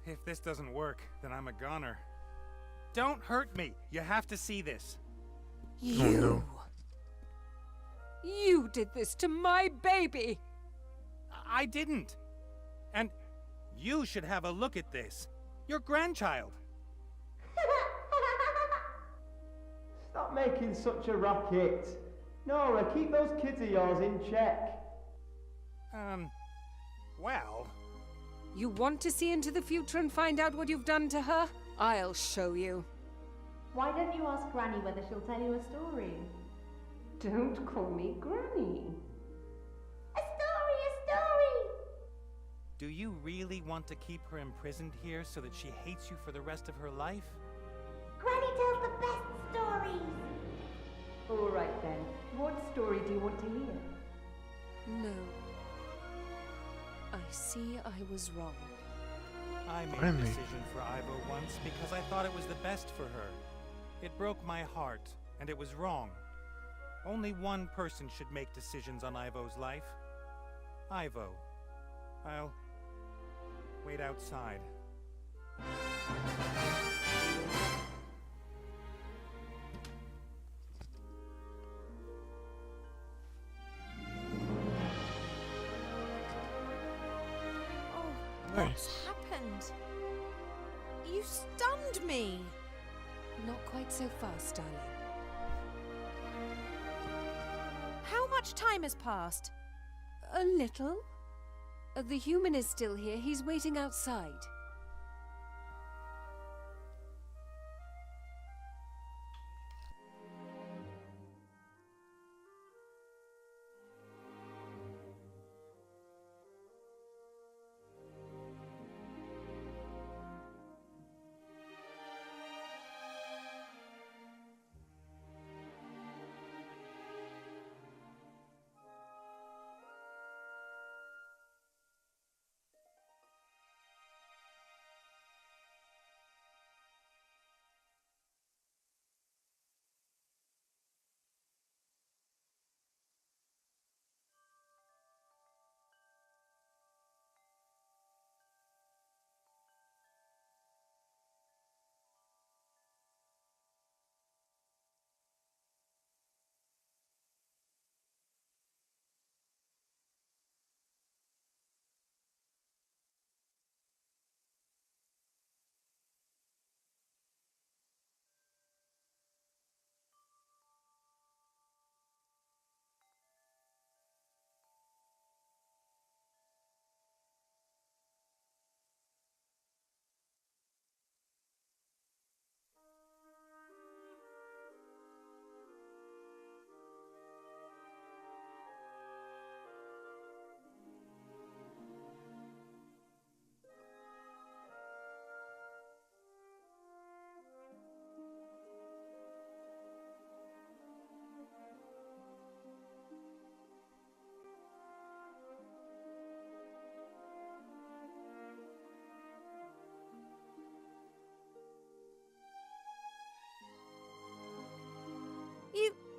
If this doesn't work, then I'm a goner. Don't hurt me! You have to see this. You! You did this to my baby! I didn't. And you should have a look at this. Your grandchild. Stop making such a racket. Nora, keep those kids of yours in check. Well... You want to see into the future and find out what you've done to her? I'll show you. Why don't you ask Granny whether she'll tell you a story? Don't call me Granny. A story! Do you really want to keep her imprisoned here so that she hates you for the rest of her life? Granny tells the best stories. All right then. What story do you want to hear? No. I see I was wrong. I made a Finally. decision for Ivo once because I thought it was the best for her. It broke my heart, and it was wrong. Only one person should make decisions on Ivo's life. Ivo. I'll wait outside. Nice. What's happened? You stunned me. Not quite so fast, darling. How much time has passed? A little. The human is still here. He's waiting outside.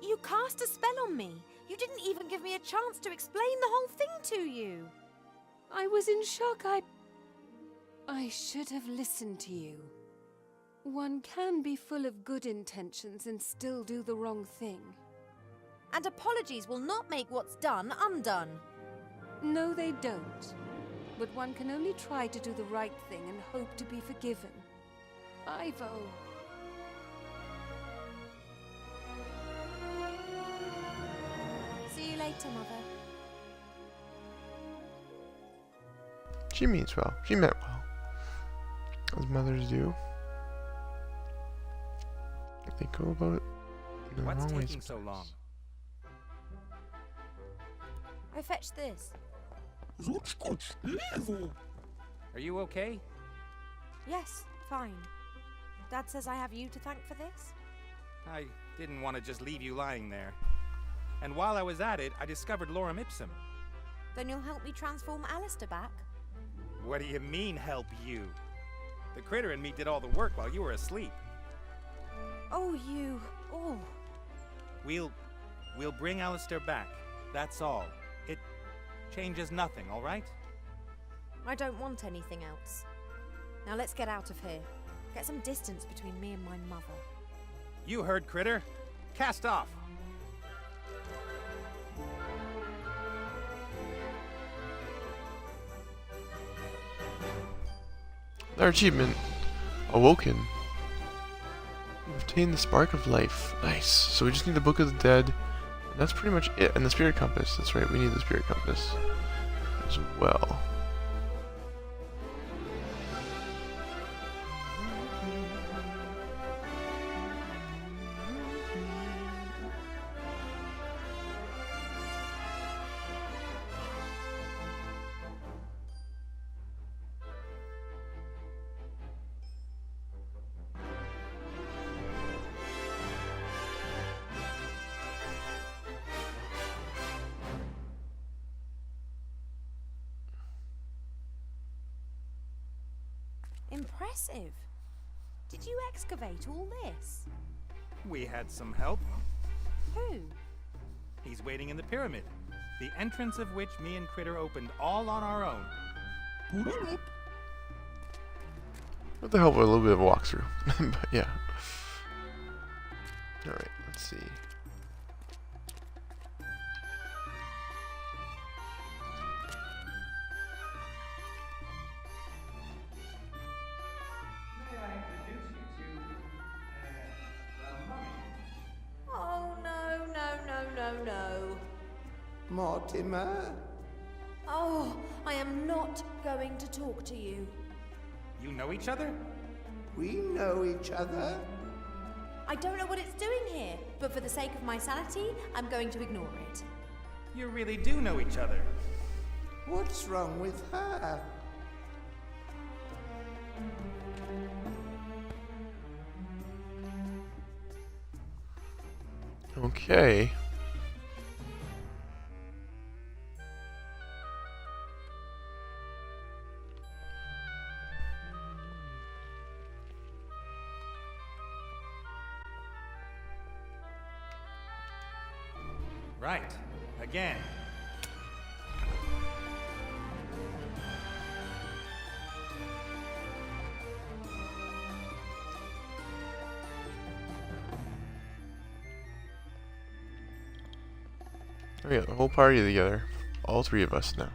You cast a spell on me. You didn't even give me a chance to explain the whole thing to you. I was in shock. I should have listened to you. One can be full of good intentions and still do the wrong thing. And apologies will not make what's done undone. No, they don't. But one can only try to do the right thing and hope to be forgiven. Ivo. See you later, Mother. She means well. She meant well. As mothers do. They go about it in the What's wrong ways taking so long? I fetched this. Are you okay? Yes, fine. Dad says I have you to thank for this. I didn't want to just leave you lying there. And while I was at it, I discovered Lorem Ipsum. Then you'll help me transform Alistair back? What do you mean, help you? The critter and me did all the work while you were asleep. Oh, you. Oh. We'll bring Alistair back. That's all. It changes nothing, all right? I don't want anything else. Now let's get out of here. Get some distance between me and my mother. You heard, critter. Cast off. Our achievement, Awoken. Obtain the Spark of Life. Nice. So we just need the Book of the Dead. And that's pretty much it. And the Spirit Compass. That's right, we need the Spirit Compass as well. Impressive. Did you excavate all this? We had some help. Who? He's waiting in the pyramid, the entrance of which me and Critter opened all on our own. With the help of a little bit of a walkthrough. But yeah. Alright, let's see. Oh, no, no, no, no, no. Mortimer? Oh, I am not going to talk to you. You know each other? We know each other. I don't know what it's doing here, but for the sake of my sanity, I'm going to ignore it. You really do know each other. What's wrong with her? Okay. Right. Again. We got the whole party together. All three of us now.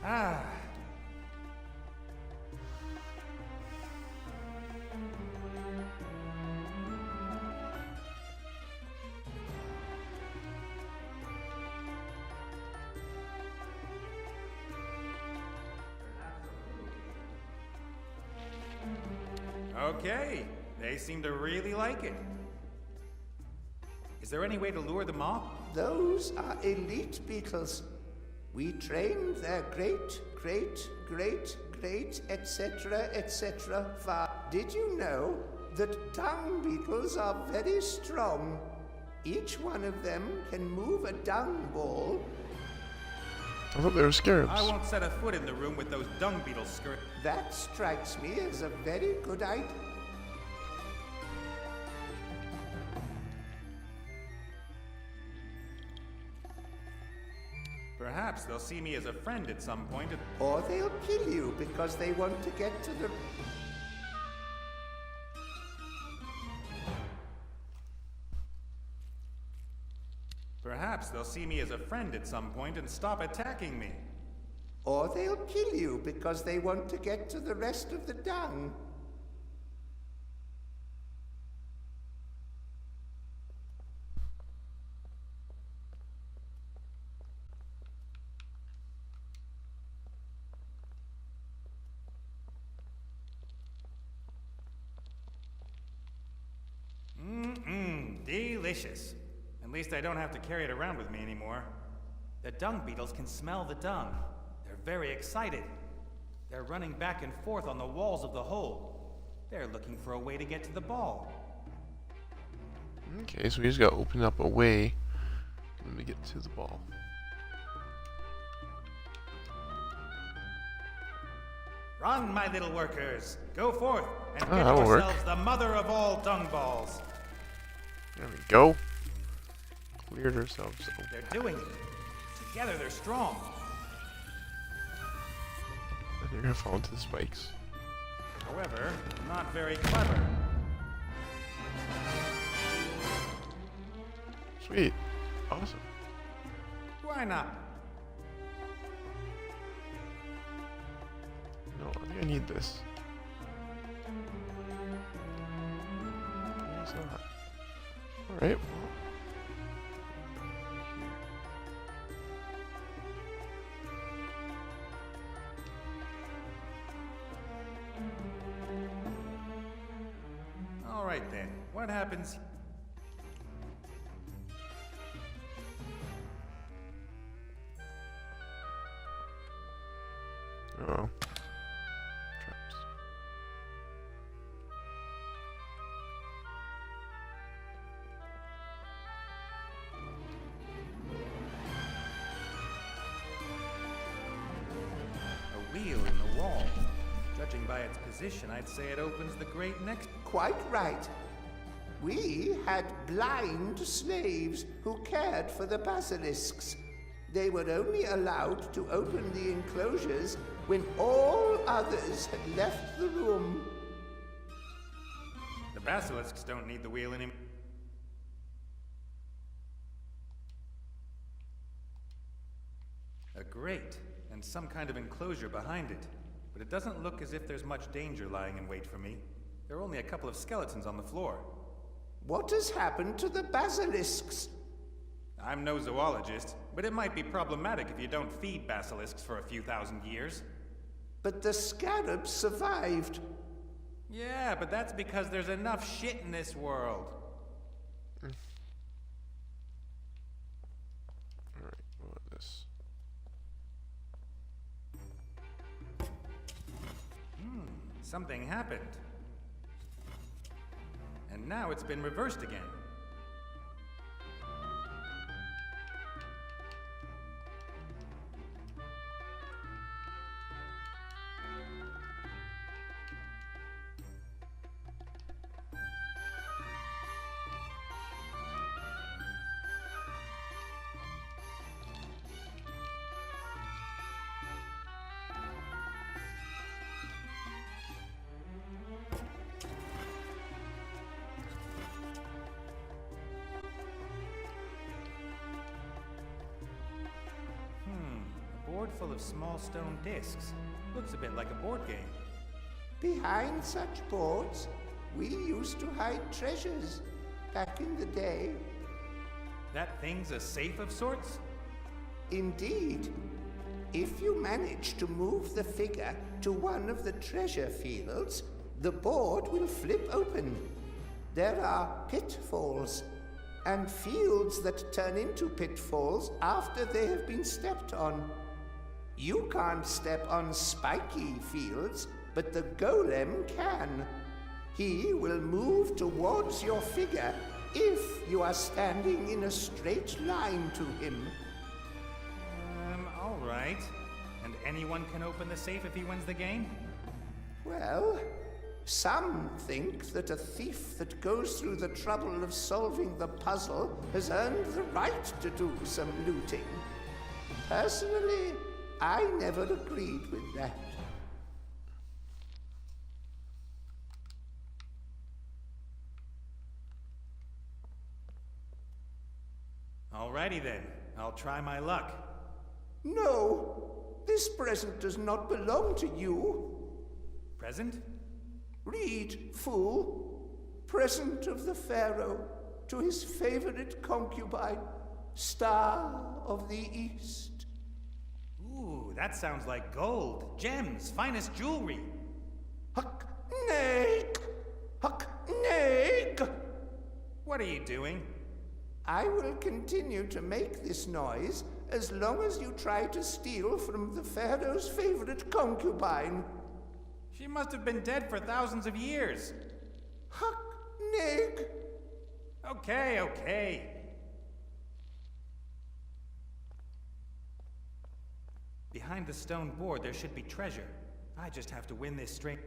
Ah. Okay, they seem to really like it. Is there any way to lure them off? Those are elite beetles. We trained their great, etc. for... Did you know that dung beetles are very strong? Each one of them can move a dung ball. I thought they were scarabs. I won't set a foot in the room with those dung beetle skirts. That strikes me as a very good idea. Perhaps they'll see me as a friend at some point. Or they'll kill you because they want to get to the... Perhaps they'll see me as a friend at some point and stop attacking me. Or they'll kill you because they want to get to the rest of the dung. Delicious. At least I don't have to carry it around with me anymore. The dung beetles can smell the dung. They're very excited. They're running back and forth on the walls of the hole. They're looking for a way to get to the ball. Okay, so we just gotta open up a way to get to the ball. Run, my little workers. Go forth and get that'll work. yourselves the mother of all dung balls. There we go. Cleared ourselves. Oh, They're doing it. Together they're strong. and you're gonna fall into the spikes. However, not very clever. Sweet. Awesome. Why not? No, I think I need this. What's that? Alright, well. All right then. What happens? Uh-oh. Traps. A wheel in the wall. Judging by its position, I'd say it opens the grate next. Quite right. We had blind slaves who cared for the basilisks. They were only allowed to open the enclosures when all others had left the room. The basilisks don't need the wheel anymore. A grate, and some kind of enclosure behind it. But it doesn't look as if there's much danger lying in wait for me. There are only a couple of skeletons on the floor. What has happened to the basilisks? I'm no zoologist, but it might be problematic if you don't feed basilisks for a few thousand years. But the scarabs survived. Yeah, but that's because there's enough shit in this world. Alright, what about this? Something happened. And now it's been reversed again. A board full of small stone discs. Looks a bit like a board game. Behind such boards, we used to hide treasures back in the day. That thing's a safe of sorts? Indeed. If you manage to move the figure to one of the treasure fields, the board will flip open. There are pitfalls, and fields that turn into pitfalls after they have been stepped on. You can't step on spiky fields, but the golem can. He will move towards your figure if you are standing in a straight line to him. All right. And anyone can open the safe if he wins the game? Well, some think that a thief that goes through the trouble of solving the puzzle has earned the right to do some looting. Personally, I never agreed with that. Alrighty then. I'll try my luck. No, this present does not belong to you. Present? Read, fool. Present of the Pharaoh to his favorite concubine, Star of the East. Ooh, that sounds like gold, gems, finest jewelry. Huck, Nake! Huck, Nake! What are you doing? I will continue to make this noise as long as you try to steal from the Pharaoh's favorite concubine. She must have been dead for thousands of years. Huck, Nig. Okay, okay. Behind the stone board, there should be treasure. I just have to win this straight.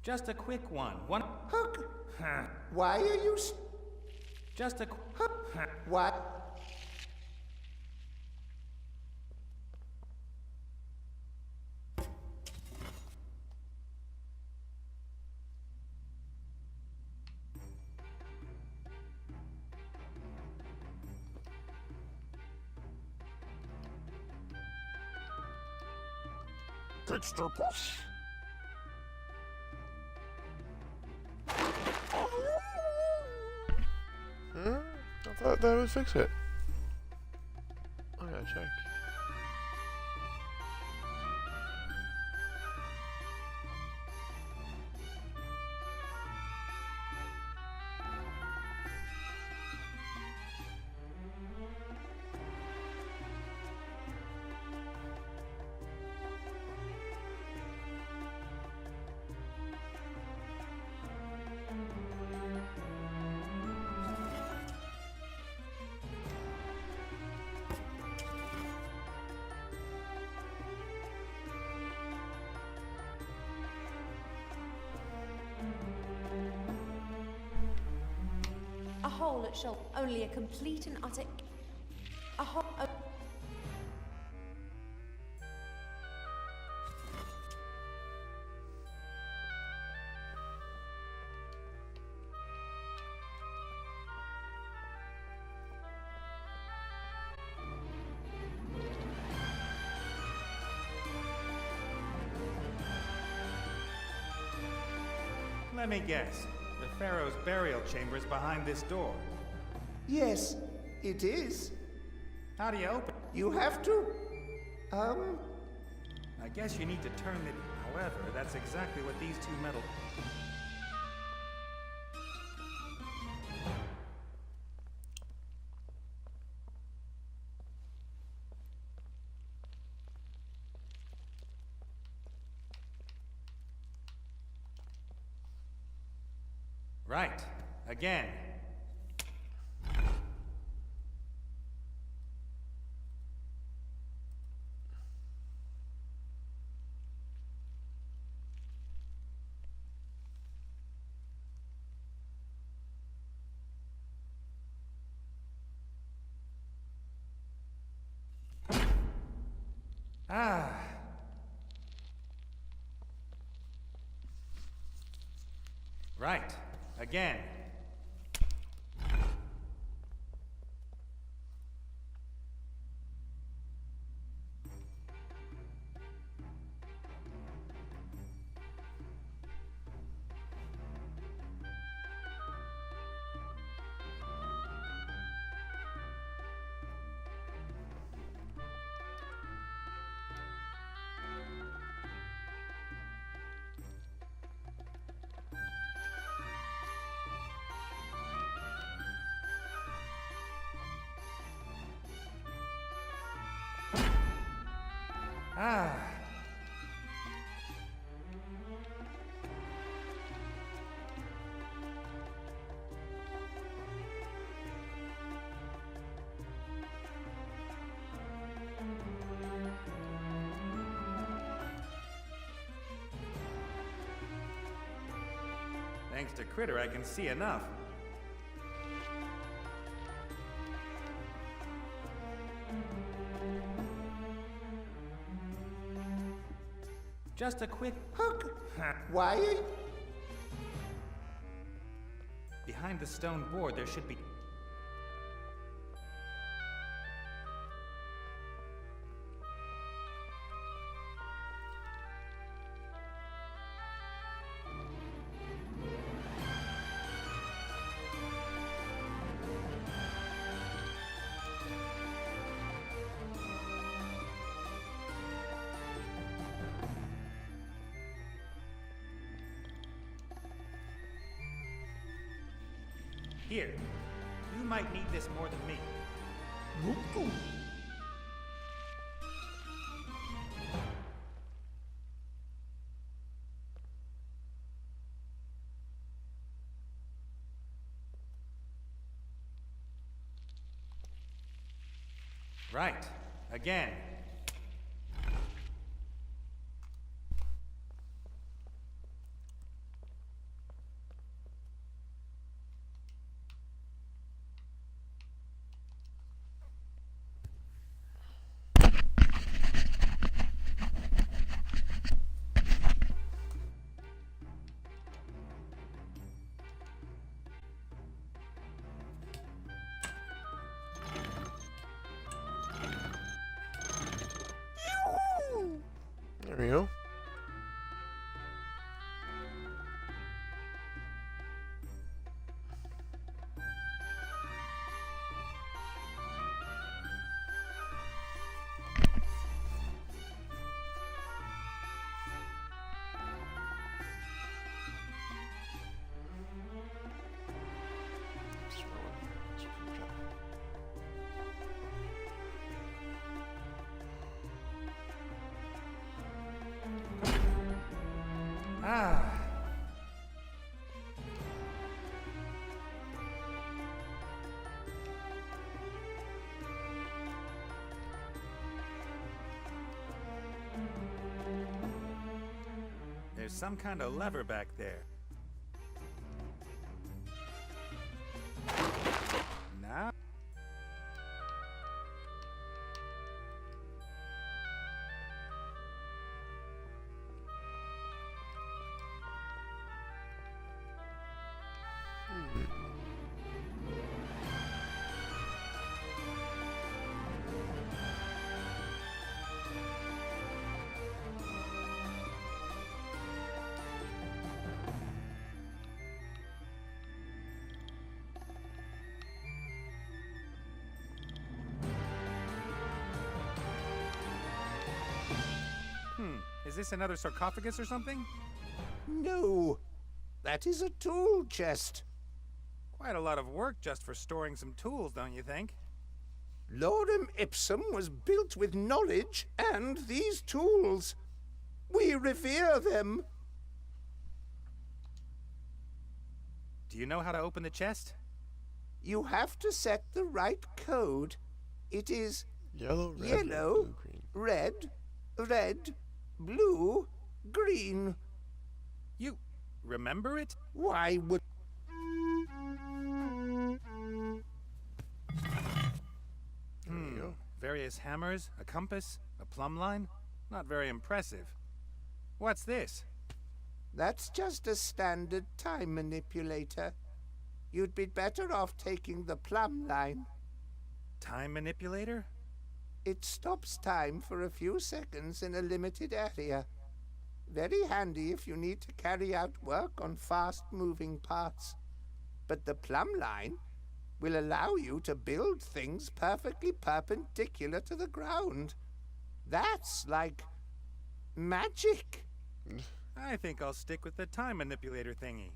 Just a quick one. Hook. Why are you... Just a... What? Extra push. I thought that would fix it. I gotta check. A hole at shoulder. Only a complete and utter... A hole... Let me guess. The Pharaoh's burial chamber is behind this door. Yes, it is. How do you open? You have to... I guess you need to turn it... However, that's exactly what these two metal... Right. Again. Ah. Right. Again. Ah. Thanks to Critter, I can see enough. Just a quick Hook. Why are you... Behind the stone board, there should be... Here. You might need this more than me. Right. Again. There we go. Ah. There's some kind of lever back there. Now. Is this another sarcophagus or something? No, that is a tool chest. Quite a lot of work just for storing some tools, don't you think? Lorem Ipsum was built with knowledge and these tools. We revere them. Do you know how to open the chest? You have to set the right code. It is Yellow, red, yellow, blue, green. red, red, blue, green. You remember it? Why would... There you go. Various hammers, a compass, a plumb line. Not very impressive. What's this? That's just a standard time manipulator. You'd be better off taking the plumb line. Time manipulator? It stops time for a few seconds in a limited area. Very handy if you need to carry out work on fast-moving parts. But the plumb line will allow you to build things perfectly perpendicular to the ground. That's like magic. I think I'll stick with the time manipulator thingy.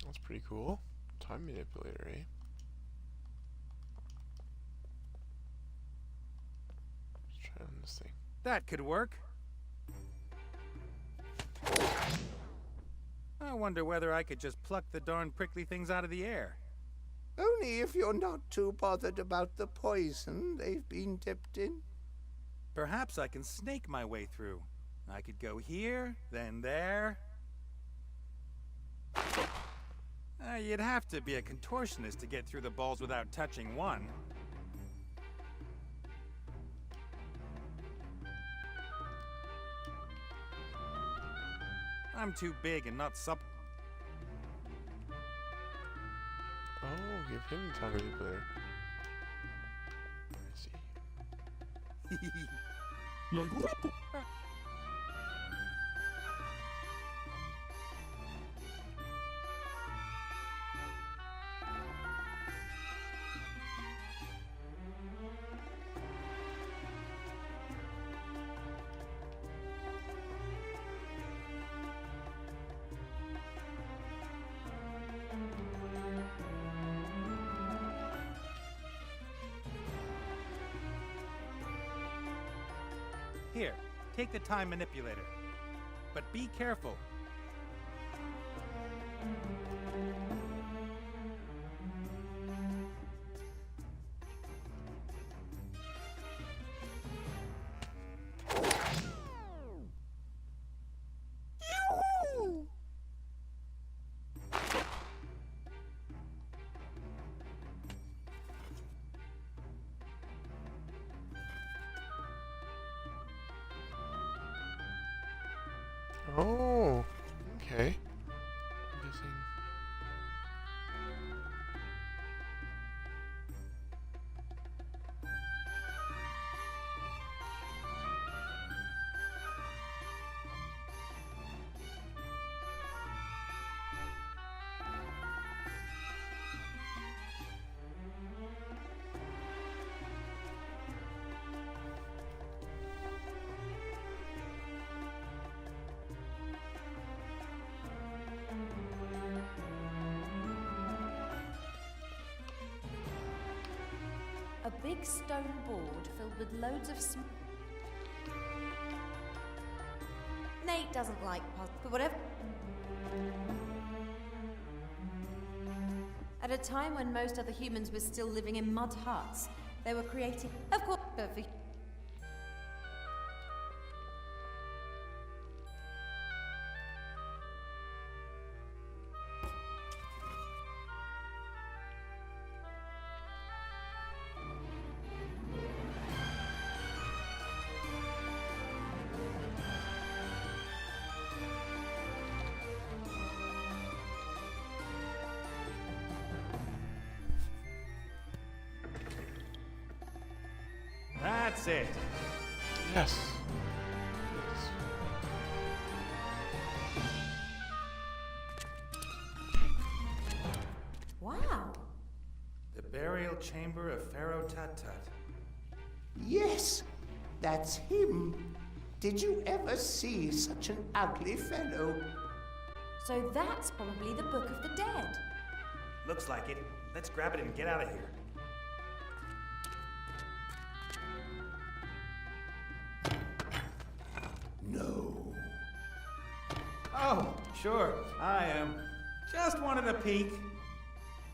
That's pretty cool. Time manipulator, eh? Let's try on this thing. That could work. I wonder whether I could just pluck the darn prickly things out of the air. Only if you're not too bothered about the poison they've been dipped in. Perhaps I can snake my way through. I could go here, then there. You'd have to be a contortionist to get through the balls without touching one. I'm too big and not supple. Oh, give him the time manipulator. I see. Here, take the time manipulator. But be careful. Okay. I'm guessing. A big stone board filled with loads of Nate doesn't like puzzles, but whatever. At a time when most other humans were still living in mud huts, they were creating, of course, perfect. That's it. Yes. Wow. The burial chamber of Pharaoh Tut-Tut. Yes, that's him. Did you ever see such an ugly fellow? So that's probably the Book of the Dead. Looks like it. Let's grab it and get out of here. No. Oh, sure. I just wanted a peek.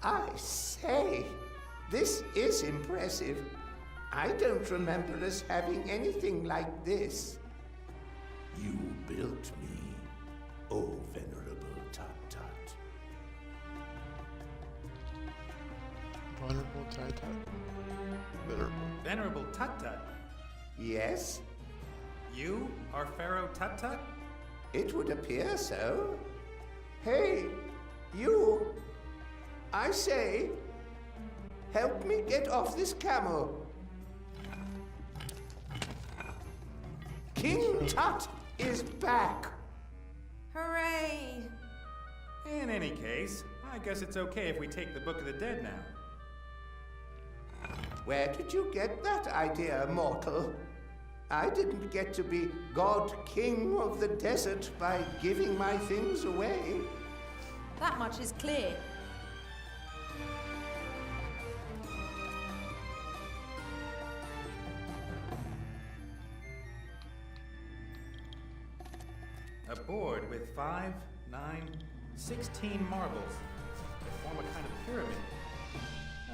I say, this is impressive. I don't remember us having anything like this. You built me, oh venerable Tut-Tut. Venerable Tut-Tut. Venerable. Venerable Tut-Tut? Yes? You are Pharaoh Tut-Tut? It would appear so. Hey, you! I say, help me get off this camel. King Tut is back. Hooray! In any case, I guess it's okay if we take the Book of the Dead now. Where did you get that idea, mortal? I didn't get to be God King of the desert by giving my things away. That much is clear. A board with 5, 9, 16 marbles that form a kind of pyramid.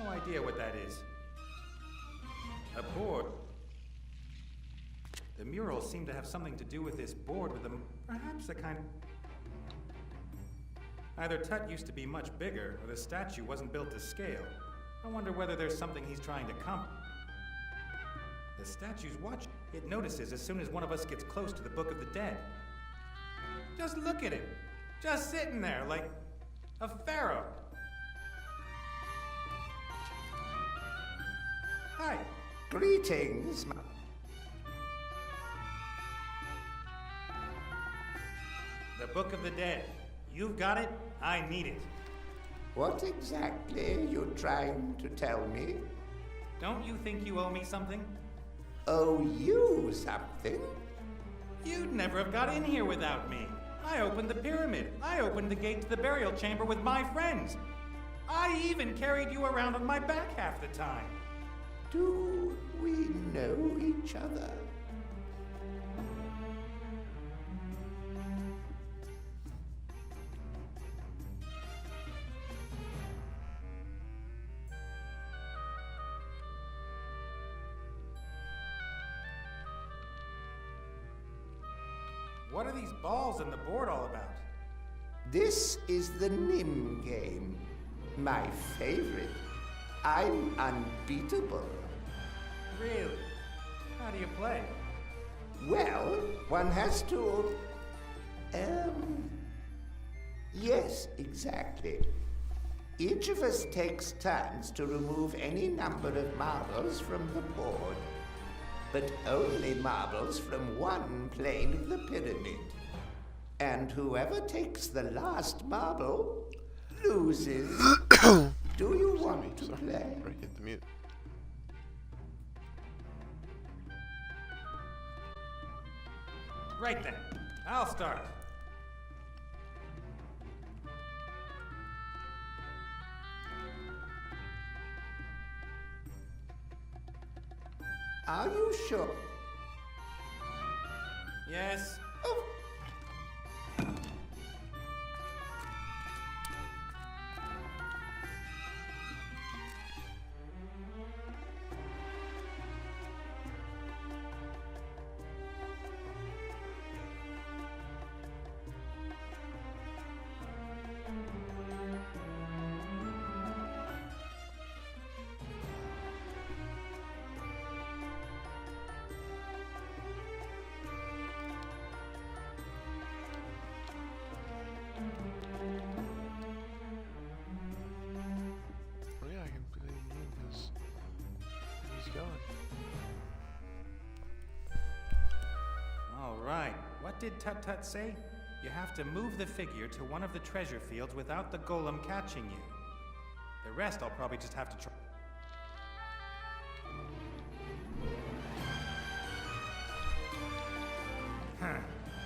No idea what that is. A board. The murals seem to have something to do with this board with perhaps a kind of... Either Tut used to be much bigger, or the statue wasn't built to scale. I wonder whether there's something he's trying to accomplish. The statue's watching. It notices as soon as one of us gets close to the Book of the Dead. Just look at it. Just sitting there like a pharaoh. Hi. Greetings. The Book of the Dead. You've got it. I need it. What exactly are you trying to tell me? Don't you think you owe me something? Owe you something? You'd never have got in here without me. I opened the pyramid. I opened the gate to the burial chamber with my friends. I even carried you around on my back half the time. Do we know each other? What are these balls and the board all about? This is the Nim game. My favorite. I'm unbeatable. Really? How do you play? Well, one has to, Yes, exactly. Each of us takes turns to remove any number of marbles from the board, but only marbles from one plane of the pyramid. And whoever takes the last marble loses. Do you want to play? Right, hit the mute. Right then, I'll start. Are you sure? Yes. Oh. Oh yeah, I can play the game because he's gone. All right. What did Tut Tut say? You have to move the figure to one of the treasure fields without the golem catching you. The rest I'll probably just have to try. Huh.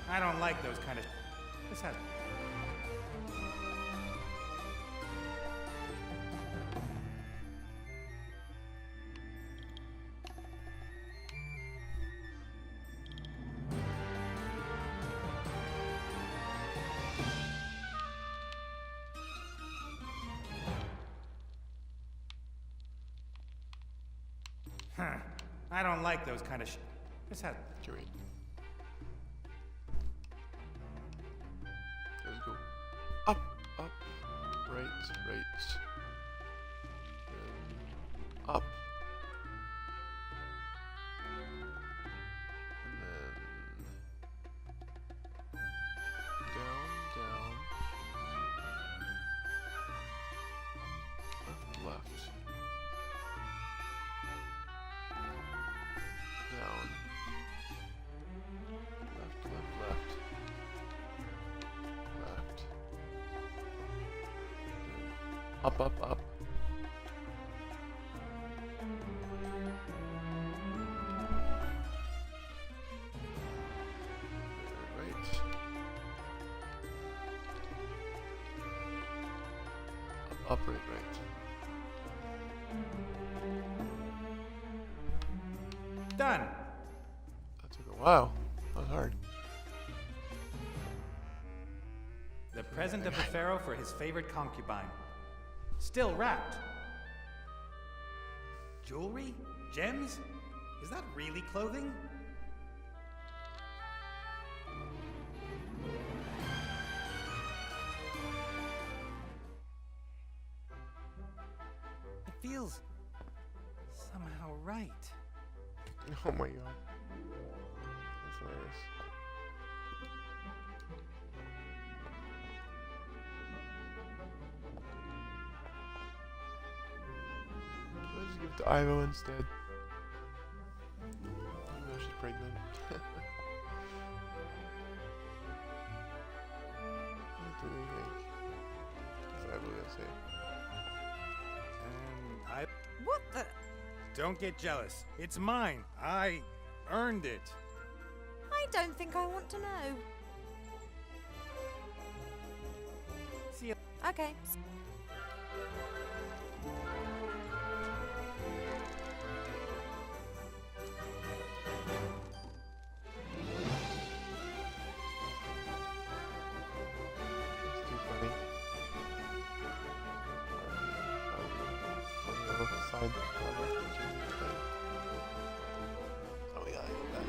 I don't like those kind of... This has... Huh. I don't like those kind of This has... Great. Let's go. Up, up, right, right. Up. And then down, down. Left. Down. Left, left, left. Left. Up, up, up. Right. Up, right, right. Done. That took a while. That was hard. The present of the pharaoh for his favorite concubine. Still wrapped. Jewelry? Gems? Is that really clothing? It feels somehow right. Oh my god. That's hilarious. Should I just give it to Ivo instead? Even though she's pregnant. What do they think? What's Ivo gonna say? What the? Don't get jealous. It's mine. I earned it. I don't think I want to know. See you. Okay. It's too funny. On the other side. Oh, we gotta go back.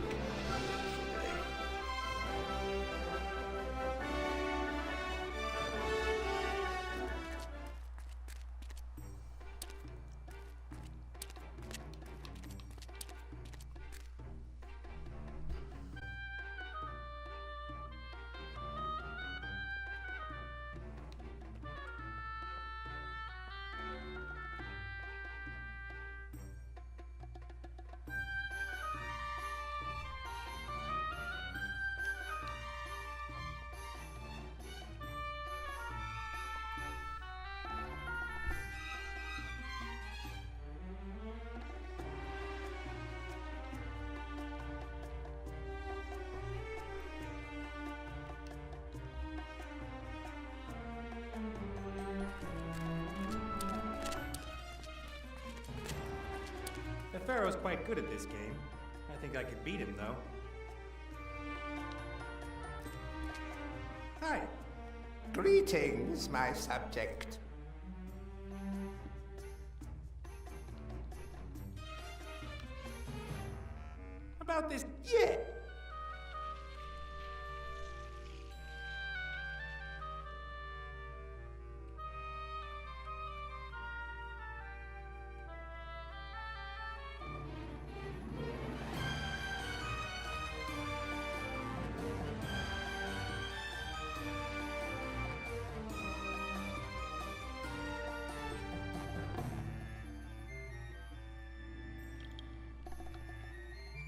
Pharaoh's quite good at this game. I think I could beat him, though. Hi. Greetings, my subject. About this... Yeah.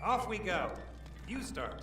Off we go. You start.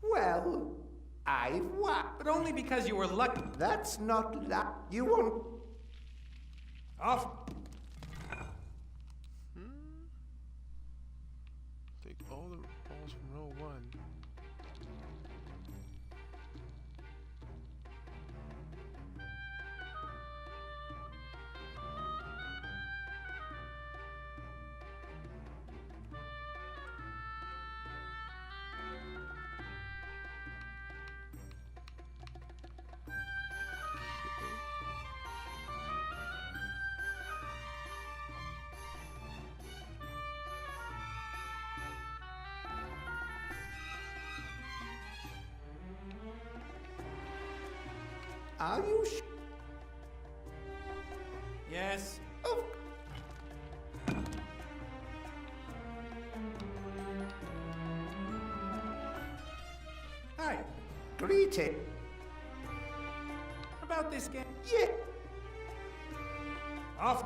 Well, I've won. But only because you were lucky. That's not luck. You won't. Off. Take all the balls from row 1. Are you sure? Yes. Oh. Hi. Greeting. About this game. Yeah. Off.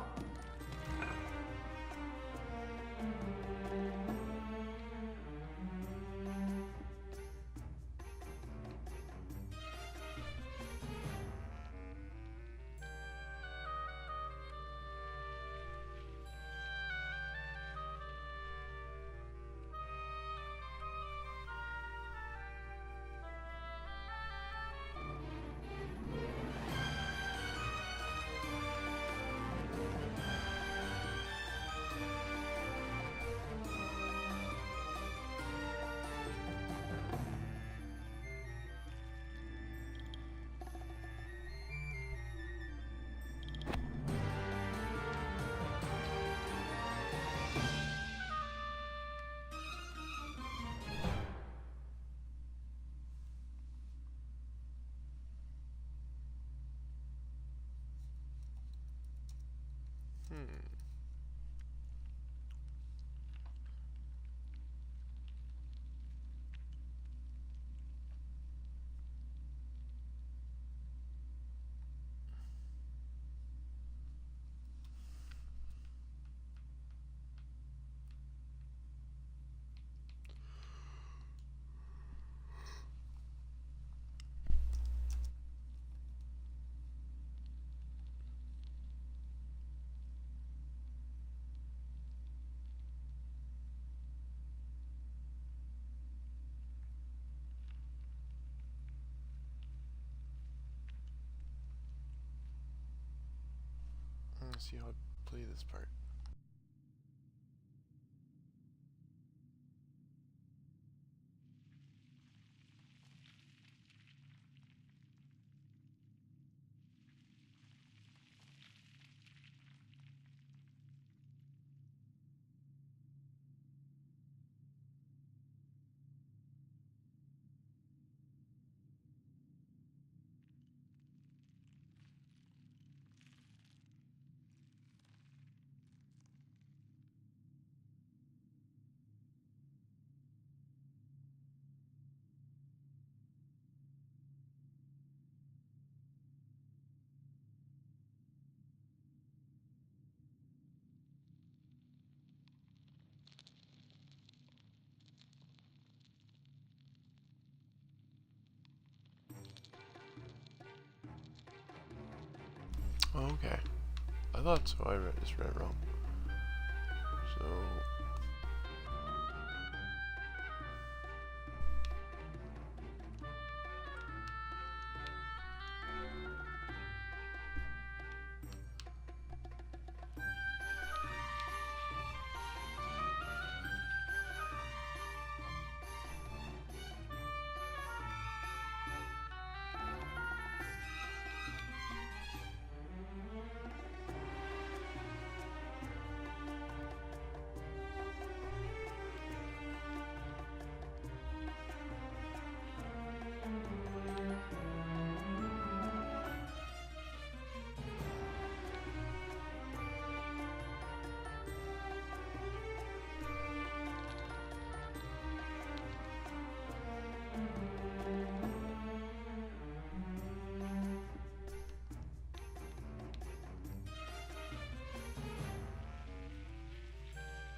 Let's see how I play this part. Oh, okay. I thought so. I just read it wrong. So.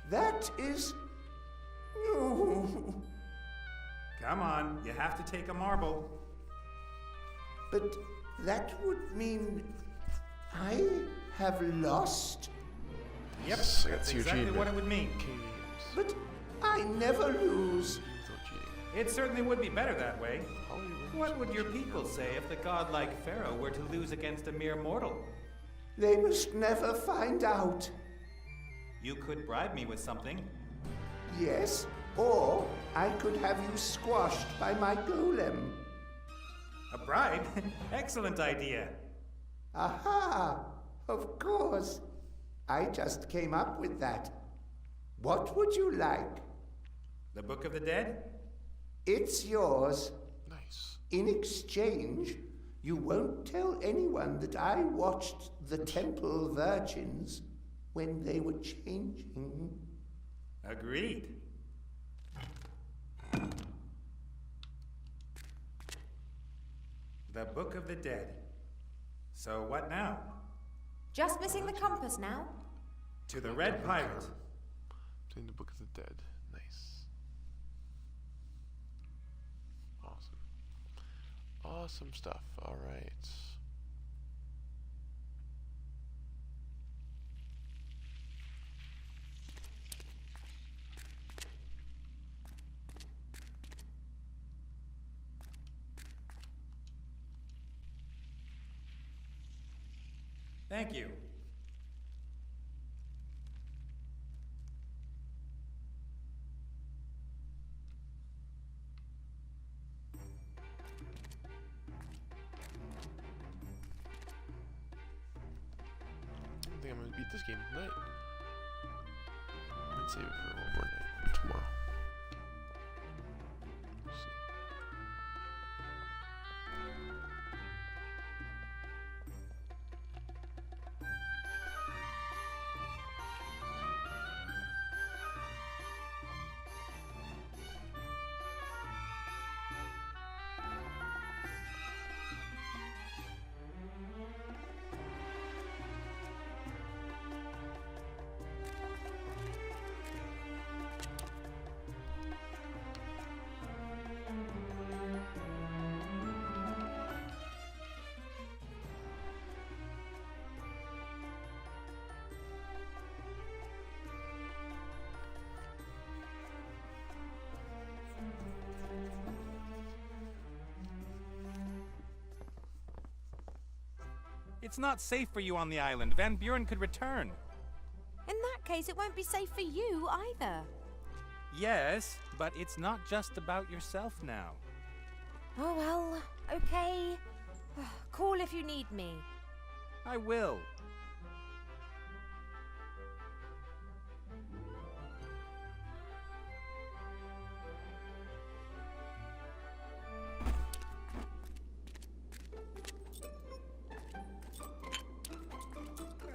That is... No. Come on, you have to take a marble. But that would mean I have lost. Yep, That's that's your exactly what achievement. it would mean. But I never lose. It certainly would be better that way. What would your people say if the godlike pharaoh were to lose against a mere mortal? They must never find out. You could bribe me with something. Yes, or I could have you squashed by my golem. A bribe? Excellent idea. Aha! Of course. I just came up with that. What would you like? The Book of the Dead? It's yours. Nice. In exchange, you won't tell anyone that I watched the temple virgins when they were changing. Agreed. The Book of the Dead. So what now? Just missing the compass now. To the Red Pirate. Between the Book of the Dead. Nice. Awesome. Awesome stuff. Alright. Thank you. I think I'm gonna beat this game tonight. Might save it for one more night tomorrow. We'll see. It's not safe for you on the island. Van Buren could return. In that case, it won't be safe for you either. Yes, but it's not just about yourself now. Oh well, okay. Call if you need me. I will.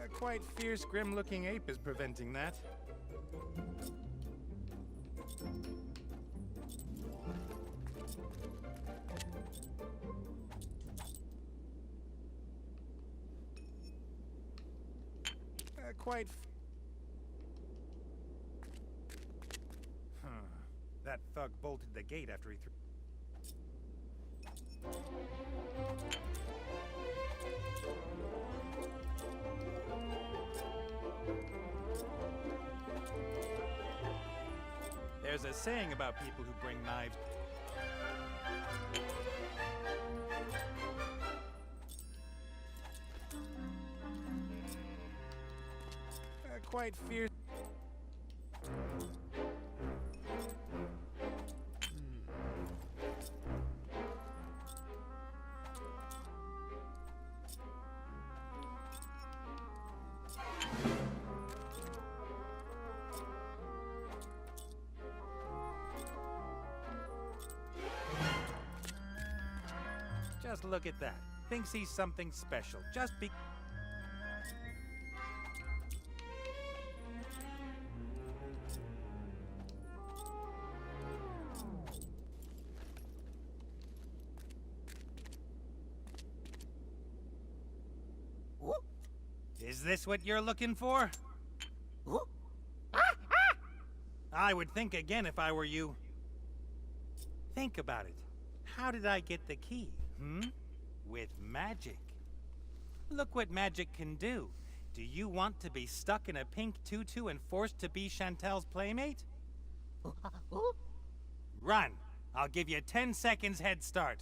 A quite fierce, grim-looking ape is preventing that. That thug bolted the gate after he threw... There's a saying about people who bring knives. Quite fierce. Just look at that. Thinks he's something special. Just be... Is this what you're looking for? I would think again if I were you. Think about it. How did I get the key? With magic. Look what magic can do. Do you want to be stuck in a pink tutu and forced to be Chantel's playmate? Run! I'll give you 10 seconds head start.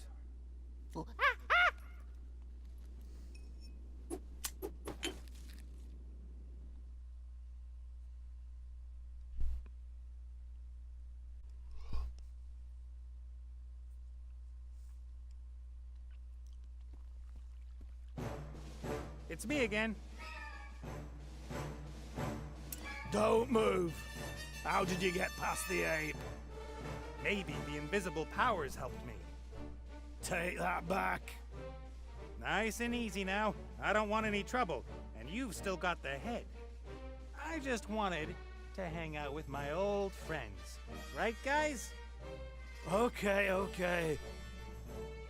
It's me again. Don't move. How did you get past the ape? Maybe the invisible powers helped me. Take that back. Nice and easy now. I don't want any trouble, and you've still got the head. I just wanted to hang out with my old friends. Right, guys? Okay, okay.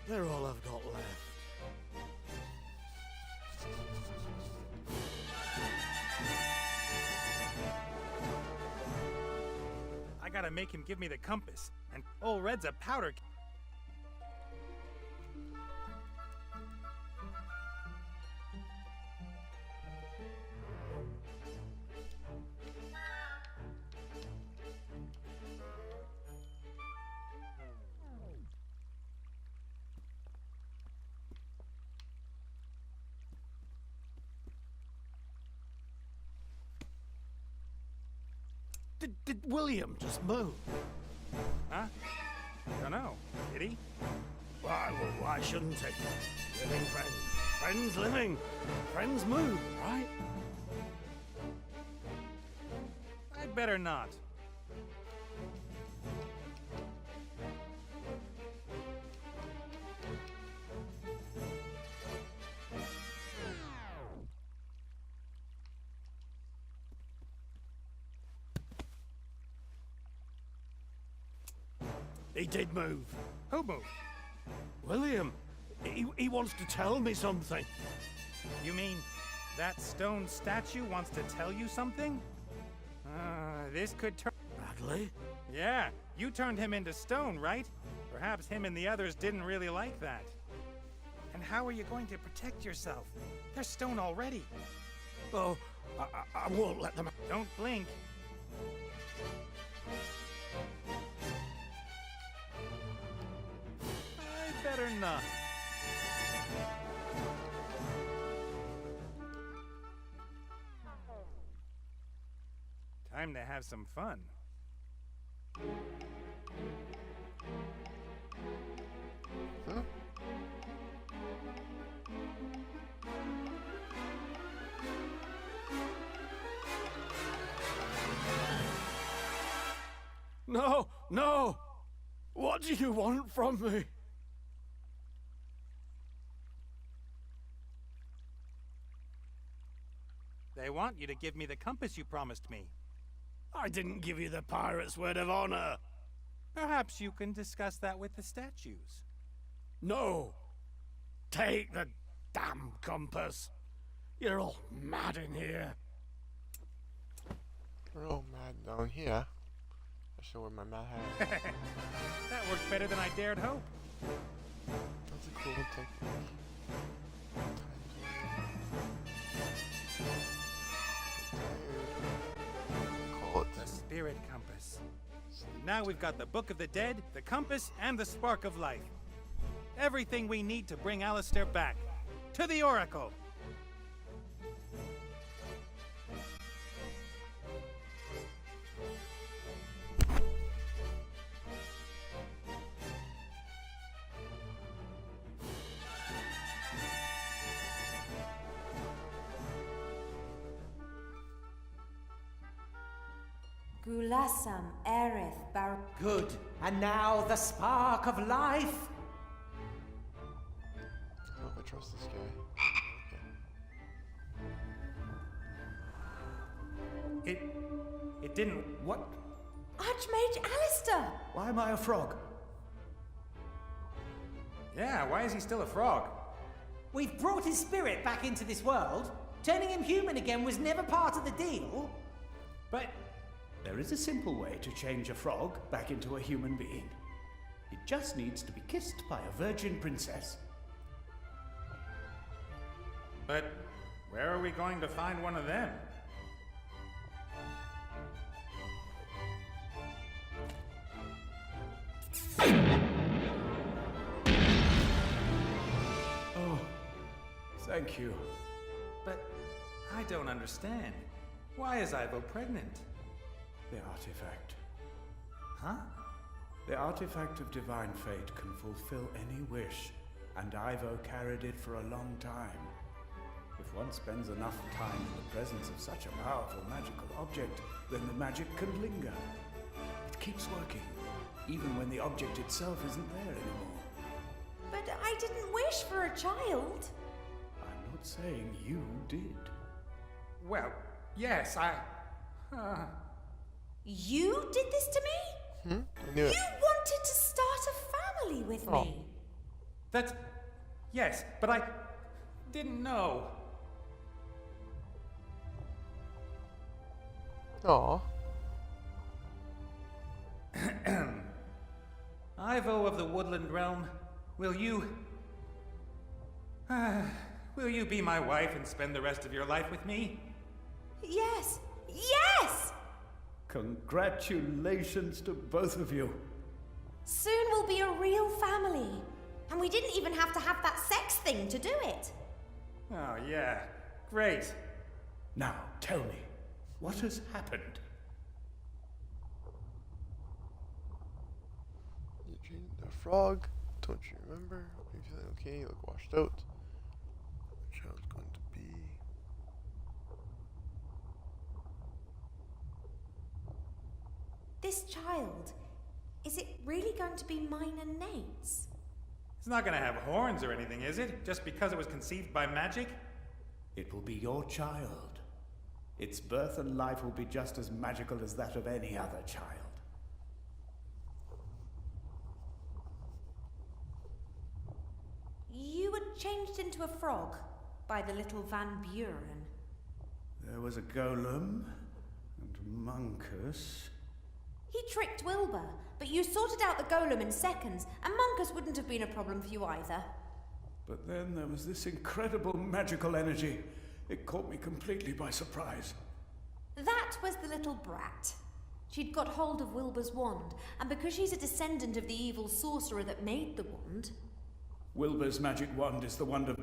They're all I've got left. I gotta make him give me the compass, and old Red's a powder. Did William just move? Huh? Dunno. Did he? Why shouldn't he? Living friends. Friends living. Friends move, right? I'd better not. He did move. Who moved? William. He wants to tell me something. You mean that stone statue wants to tell you something? This could turn... Bradley? Yeah, you turned him into stone, right? Perhaps him and the others didn't really like that. And how are you going to protect yourself? They're stone already. Oh, I won't let them... Don't blink. I better not. Time to have some fun. Huh? No, no! What do you want from me? They want you to give me the compass you promised me. I didn't give you the pirate's word of honor. Perhaps you can discuss that with the statues. No! Take the damn compass. You're all mad in here. We're all mad down here. I should wear my mad hat. That worked better than I dared hope. That's a cool technique. Call it The spirit compass. Now we've got the Book of the Dead, the compass, and the spark of life. Everything we need to bring Alistair back. To the Oracle! Gulasam Erith Bar. Good. And now the spark of life. I don't know if I trust this guy. Okay. It didn't. What? Archmage Alistair! Why am I a frog? Yeah, why is he still a frog? We've brought his spirit back into this world. Turning him human again was never part of the deal. But there is a simple way to change a frog back into a human being. It just needs to be kissed by a virgin princess. But where are we going to find one of them? Oh, thank you. But I don't understand. Why is Ivo pregnant? The artifact. Huh? The artifact of divine fate can fulfill any wish, and Ivo carried it for a long time. If one spends enough time in the presence of such a powerful magical object, then the magic can linger. It keeps working, even when the object itself isn't there anymore. But I didn't wish for a child. I'm not saying you did. Well, yes, You did this to me? I knew it. You wanted to start a family with me. That's... Yes, but I didn't know. Aw. Ivo of the Woodland Realm, will you be my wife and spend the rest of your life with me? Yes! Yes! Congratulations to both of you. Soon we'll be a real family. And we didn't even have to have that sex thing to do it. Oh, yeah. Great. Now, tell me, what has happened? You dreamed a frog. Don't you remember? Are you feeling okay? You look washed out. The child's going to be... This child, is it really going to be mine and Nate's? It's not gonna have horns or anything, is it? Just because it was conceived by magic? It will be your child. Its birth and life will be just as magical as that of any other child. You were changed into a frog by the little Van Buren. There was a golem and Monkus. He tricked Wilbur, but you sorted out the golem in seconds, and Monkus wouldn't have been a problem for you either. But then there was this incredible magical energy. It caught me completely by surprise. That was the little brat. She'd got hold of Wilbur's wand, and because she's a descendant of the evil sorcerer that made the wand... Wilbur's magic wand is the wand of...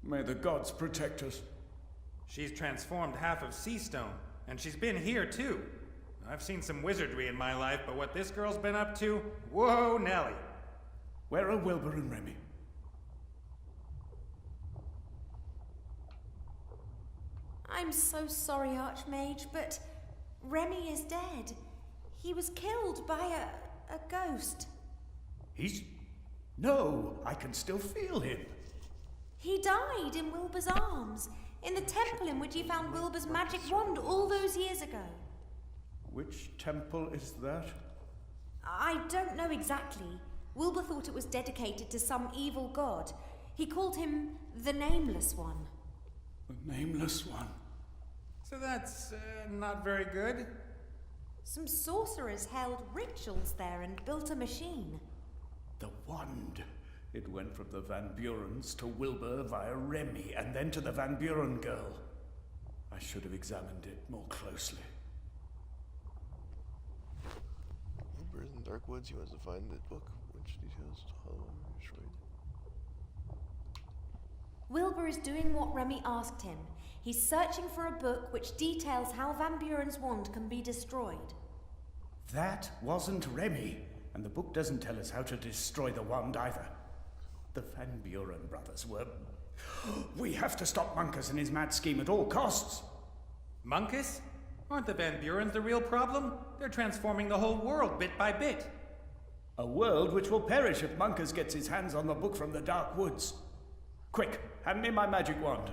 May the gods protect us. She's transformed half of Seastone, and she's been here too. I've seen some wizardry in my life, but what this girl's been up to... Whoa, Nelly. Where are Wilbur and Remy? I'm so sorry, Archmage, but Remy is dead. He was killed by a ghost. He's... No, I can still feel him. He died in Wilbur's arms, in the temple in which he found Wilbur's magic wand all those years ago. Which temple is that? I don't know exactly. Wilbur thought it was dedicated to some evil god. He called him the Nameless One. The Nameless One. So that's not very good. Some sorcerers held rituals there and built a machine. The wand. It went from the Van Burens to Wilbur via Remy, and then to the Van Buren girl. I should have examined it more closely. Dark Woods. He wants to find the book, which details how the one destroyed. Wilbur is doing what Remy asked him. He's searching for a book which details how Van Buren's wand can be destroyed. That wasn't Remy, and the book doesn't tell us how to destroy the wand either. The Van Buren brothers were... We have to stop Munkus and his mad scheme at all costs. Munkus? Aren't the Van Burens the real problem? They're transforming the whole world bit by bit. A world which will perish if Munkus gets his hands on the book from the Dark Woods. Quick, hand me my magic wand.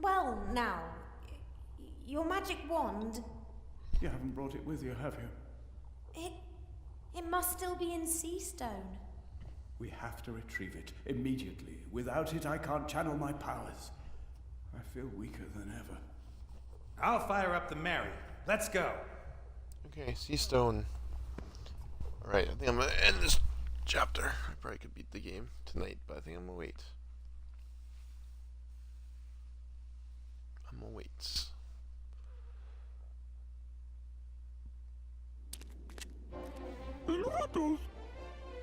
Well, now, your magic wand... You haven't brought it with you, have you? It must still be in Seastone. We have to retrieve it immediately. Without it, I can't channel my powers. I feel weaker than ever. I'll fire up the Mary. Let's go. Okay, Seastone. Alright, I think I'm gonna end this chapter. I probably could beat the game tonight, but I think I'm gonna wait.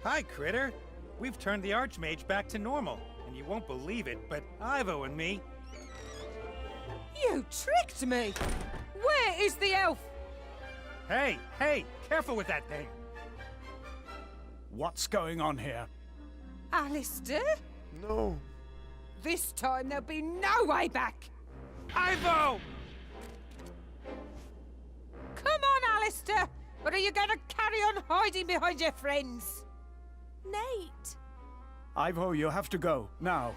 Hi, Critter. We've turned the Archmage back to normal, and you won't believe it, but Ivo and me... You tricked me! Where is the elf? Hey, careful with that thing. What's going on here? Alistair? No. This time there'll be no way back. Ivo! Come on, Alistair! Or are you going to carry on hiding behind your friends? Nate! Ivo, you have to go, now.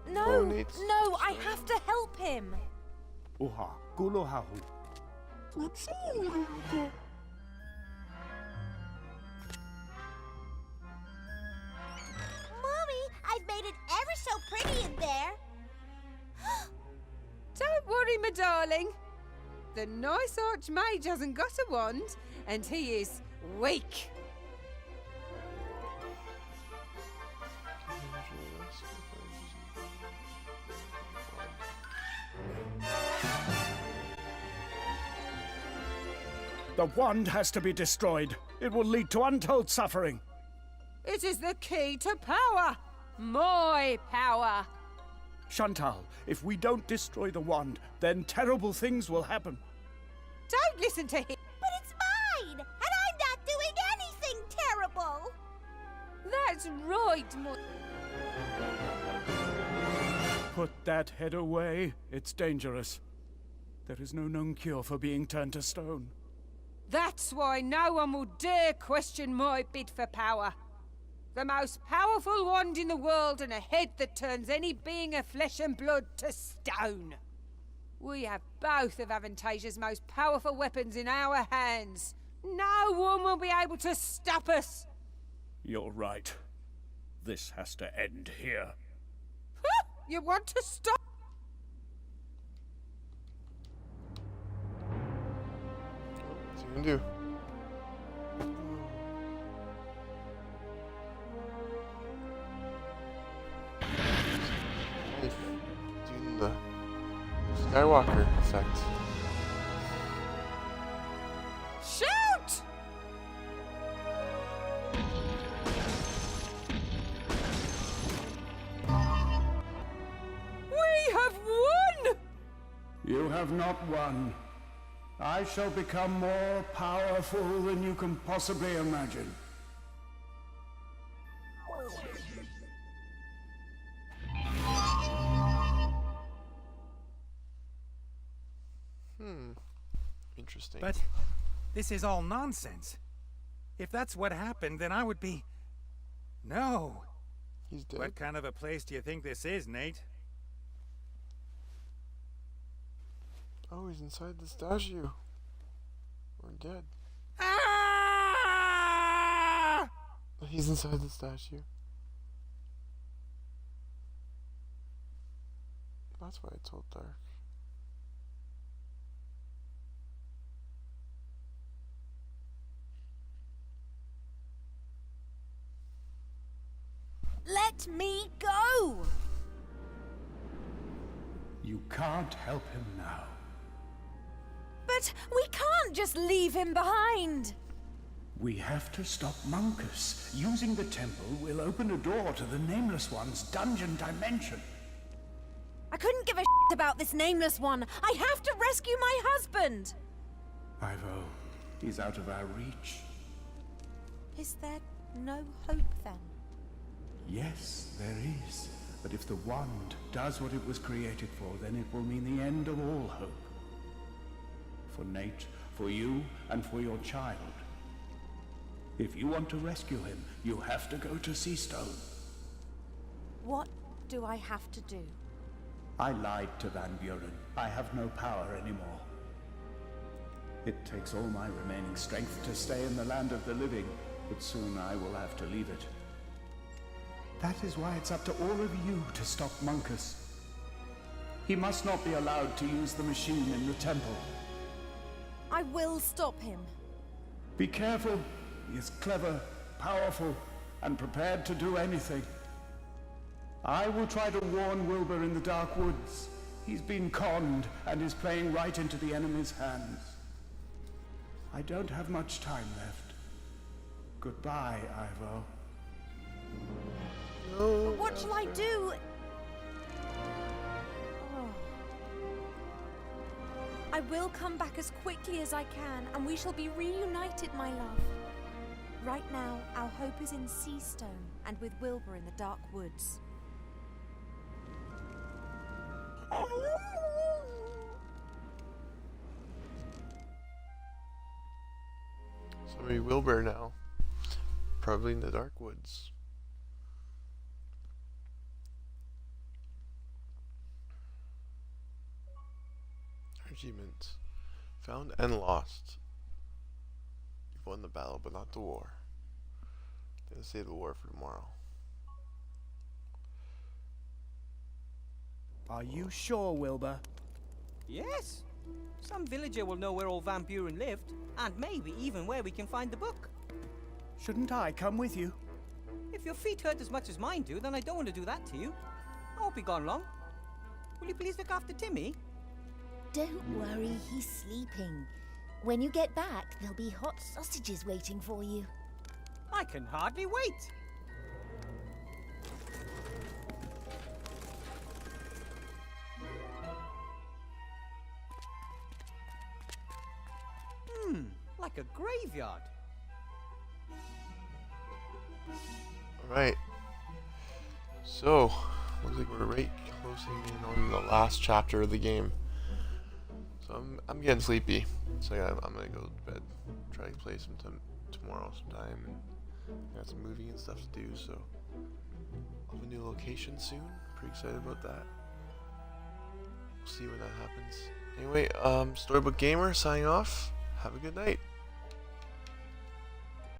No, no, I have to help him. Uha, gulohahu. Mommy, I've made it ever so pretty in there. Don't worry, my darling. The nice Archmage hasn't got a wand, and he is weak. The wand has to be destroyed. It will lead to untold suffering. It is the key to power. My power. Chantal, if we don't destroy the wand, then terrible things will happen. Don't listen to him. But it's mine, and I'm not doing anything terrible. That's right, Put that head away. It's dangerous. There is no known cure for being turned to stone. That's why no one will dare question my bid for power. The most powerful wand in the world and a head that turns any being of flesh and blood to stone. We have both of Avantasia's most powerful weapons in our hands. No one will be able to stop us. You're right. This has to end here. Huh? You want to stop? What's he gonna do? Doing the Skywalker effect. Shoot! We have won! You have not won. I shall become more powerful than you can possibly imagine. Interesting. But this is all nonsense. If that's what happened, then I would be... No. He's dead. What kind of a place do you think this is, Nate? Oh, he's inside the statue. Or dead. Ah! He's inside the statue. That's why it's all dark. Let me go! You can't help him now. But we can't just leave him behind. We have to stop Monkus. Using the temple will open a door to the Nameless One's dungeon dimension. I couldn't give a about this Nameless One. I have to rescue my husband. Ivo, he's out of our reach. Is there no hope then? Yes, there is. But if the wand does what it was created for, then it will mean the end of all hope. For Nate, for you, and for your child. If you want to rescue him, you have to go to Seastone. What do I have to do? I lied to Van Buren. I have no power anymore. It takes all my remaining strength to stay in the land of the living, but soon I will have to leave it. That is why it's up to all of you to stop Monkus. He must not be allowed to use the machine in the temple. I will stop him. Be careful. He is clever, powerful, and prepared to do anything. I will try to warn Wilbur in the Dark Woods. He's been conned and is playing right into the enemy's hands. I don't have much time left. Goodbye, Ivo. No. But what shall I do? Oh. I will come back as quickly as I can, and we shall be reunited, my love. Right now, our hope is in Seastone and with Wilbur in the Dark Woods. So maybe Wilbur now. Probably in the Dark Woods. Achievements. Found and lost. You've won the battle, but not the war. Gonna save the war for tomorrow. Are you sure, Wilbur? Yes. Some villager will know where old Van Buren lived, and maybe even where we can find the book. Shouldn't I come with you? If your feet hurt as much as mine do, then I don't want to do that to you. I won't be gone long. Will you please look after Timmy? Don't worry, he's sleeping. When you get back, there'll be hot sausages waiting for you. I can hardly wait. Like a graveyard. Alright. So, looks like we're right closing in on the last chapter of the game. So I'm getting sleepy. So yeah, I'm gonna go to bed. Try to play some tomorrow sometime, and got some moving and stuff to do. So I'll have a new location soon. Pretty excited about that. We'll see when that happens. Anyway, Storybook Gamer signing off. Have a good night.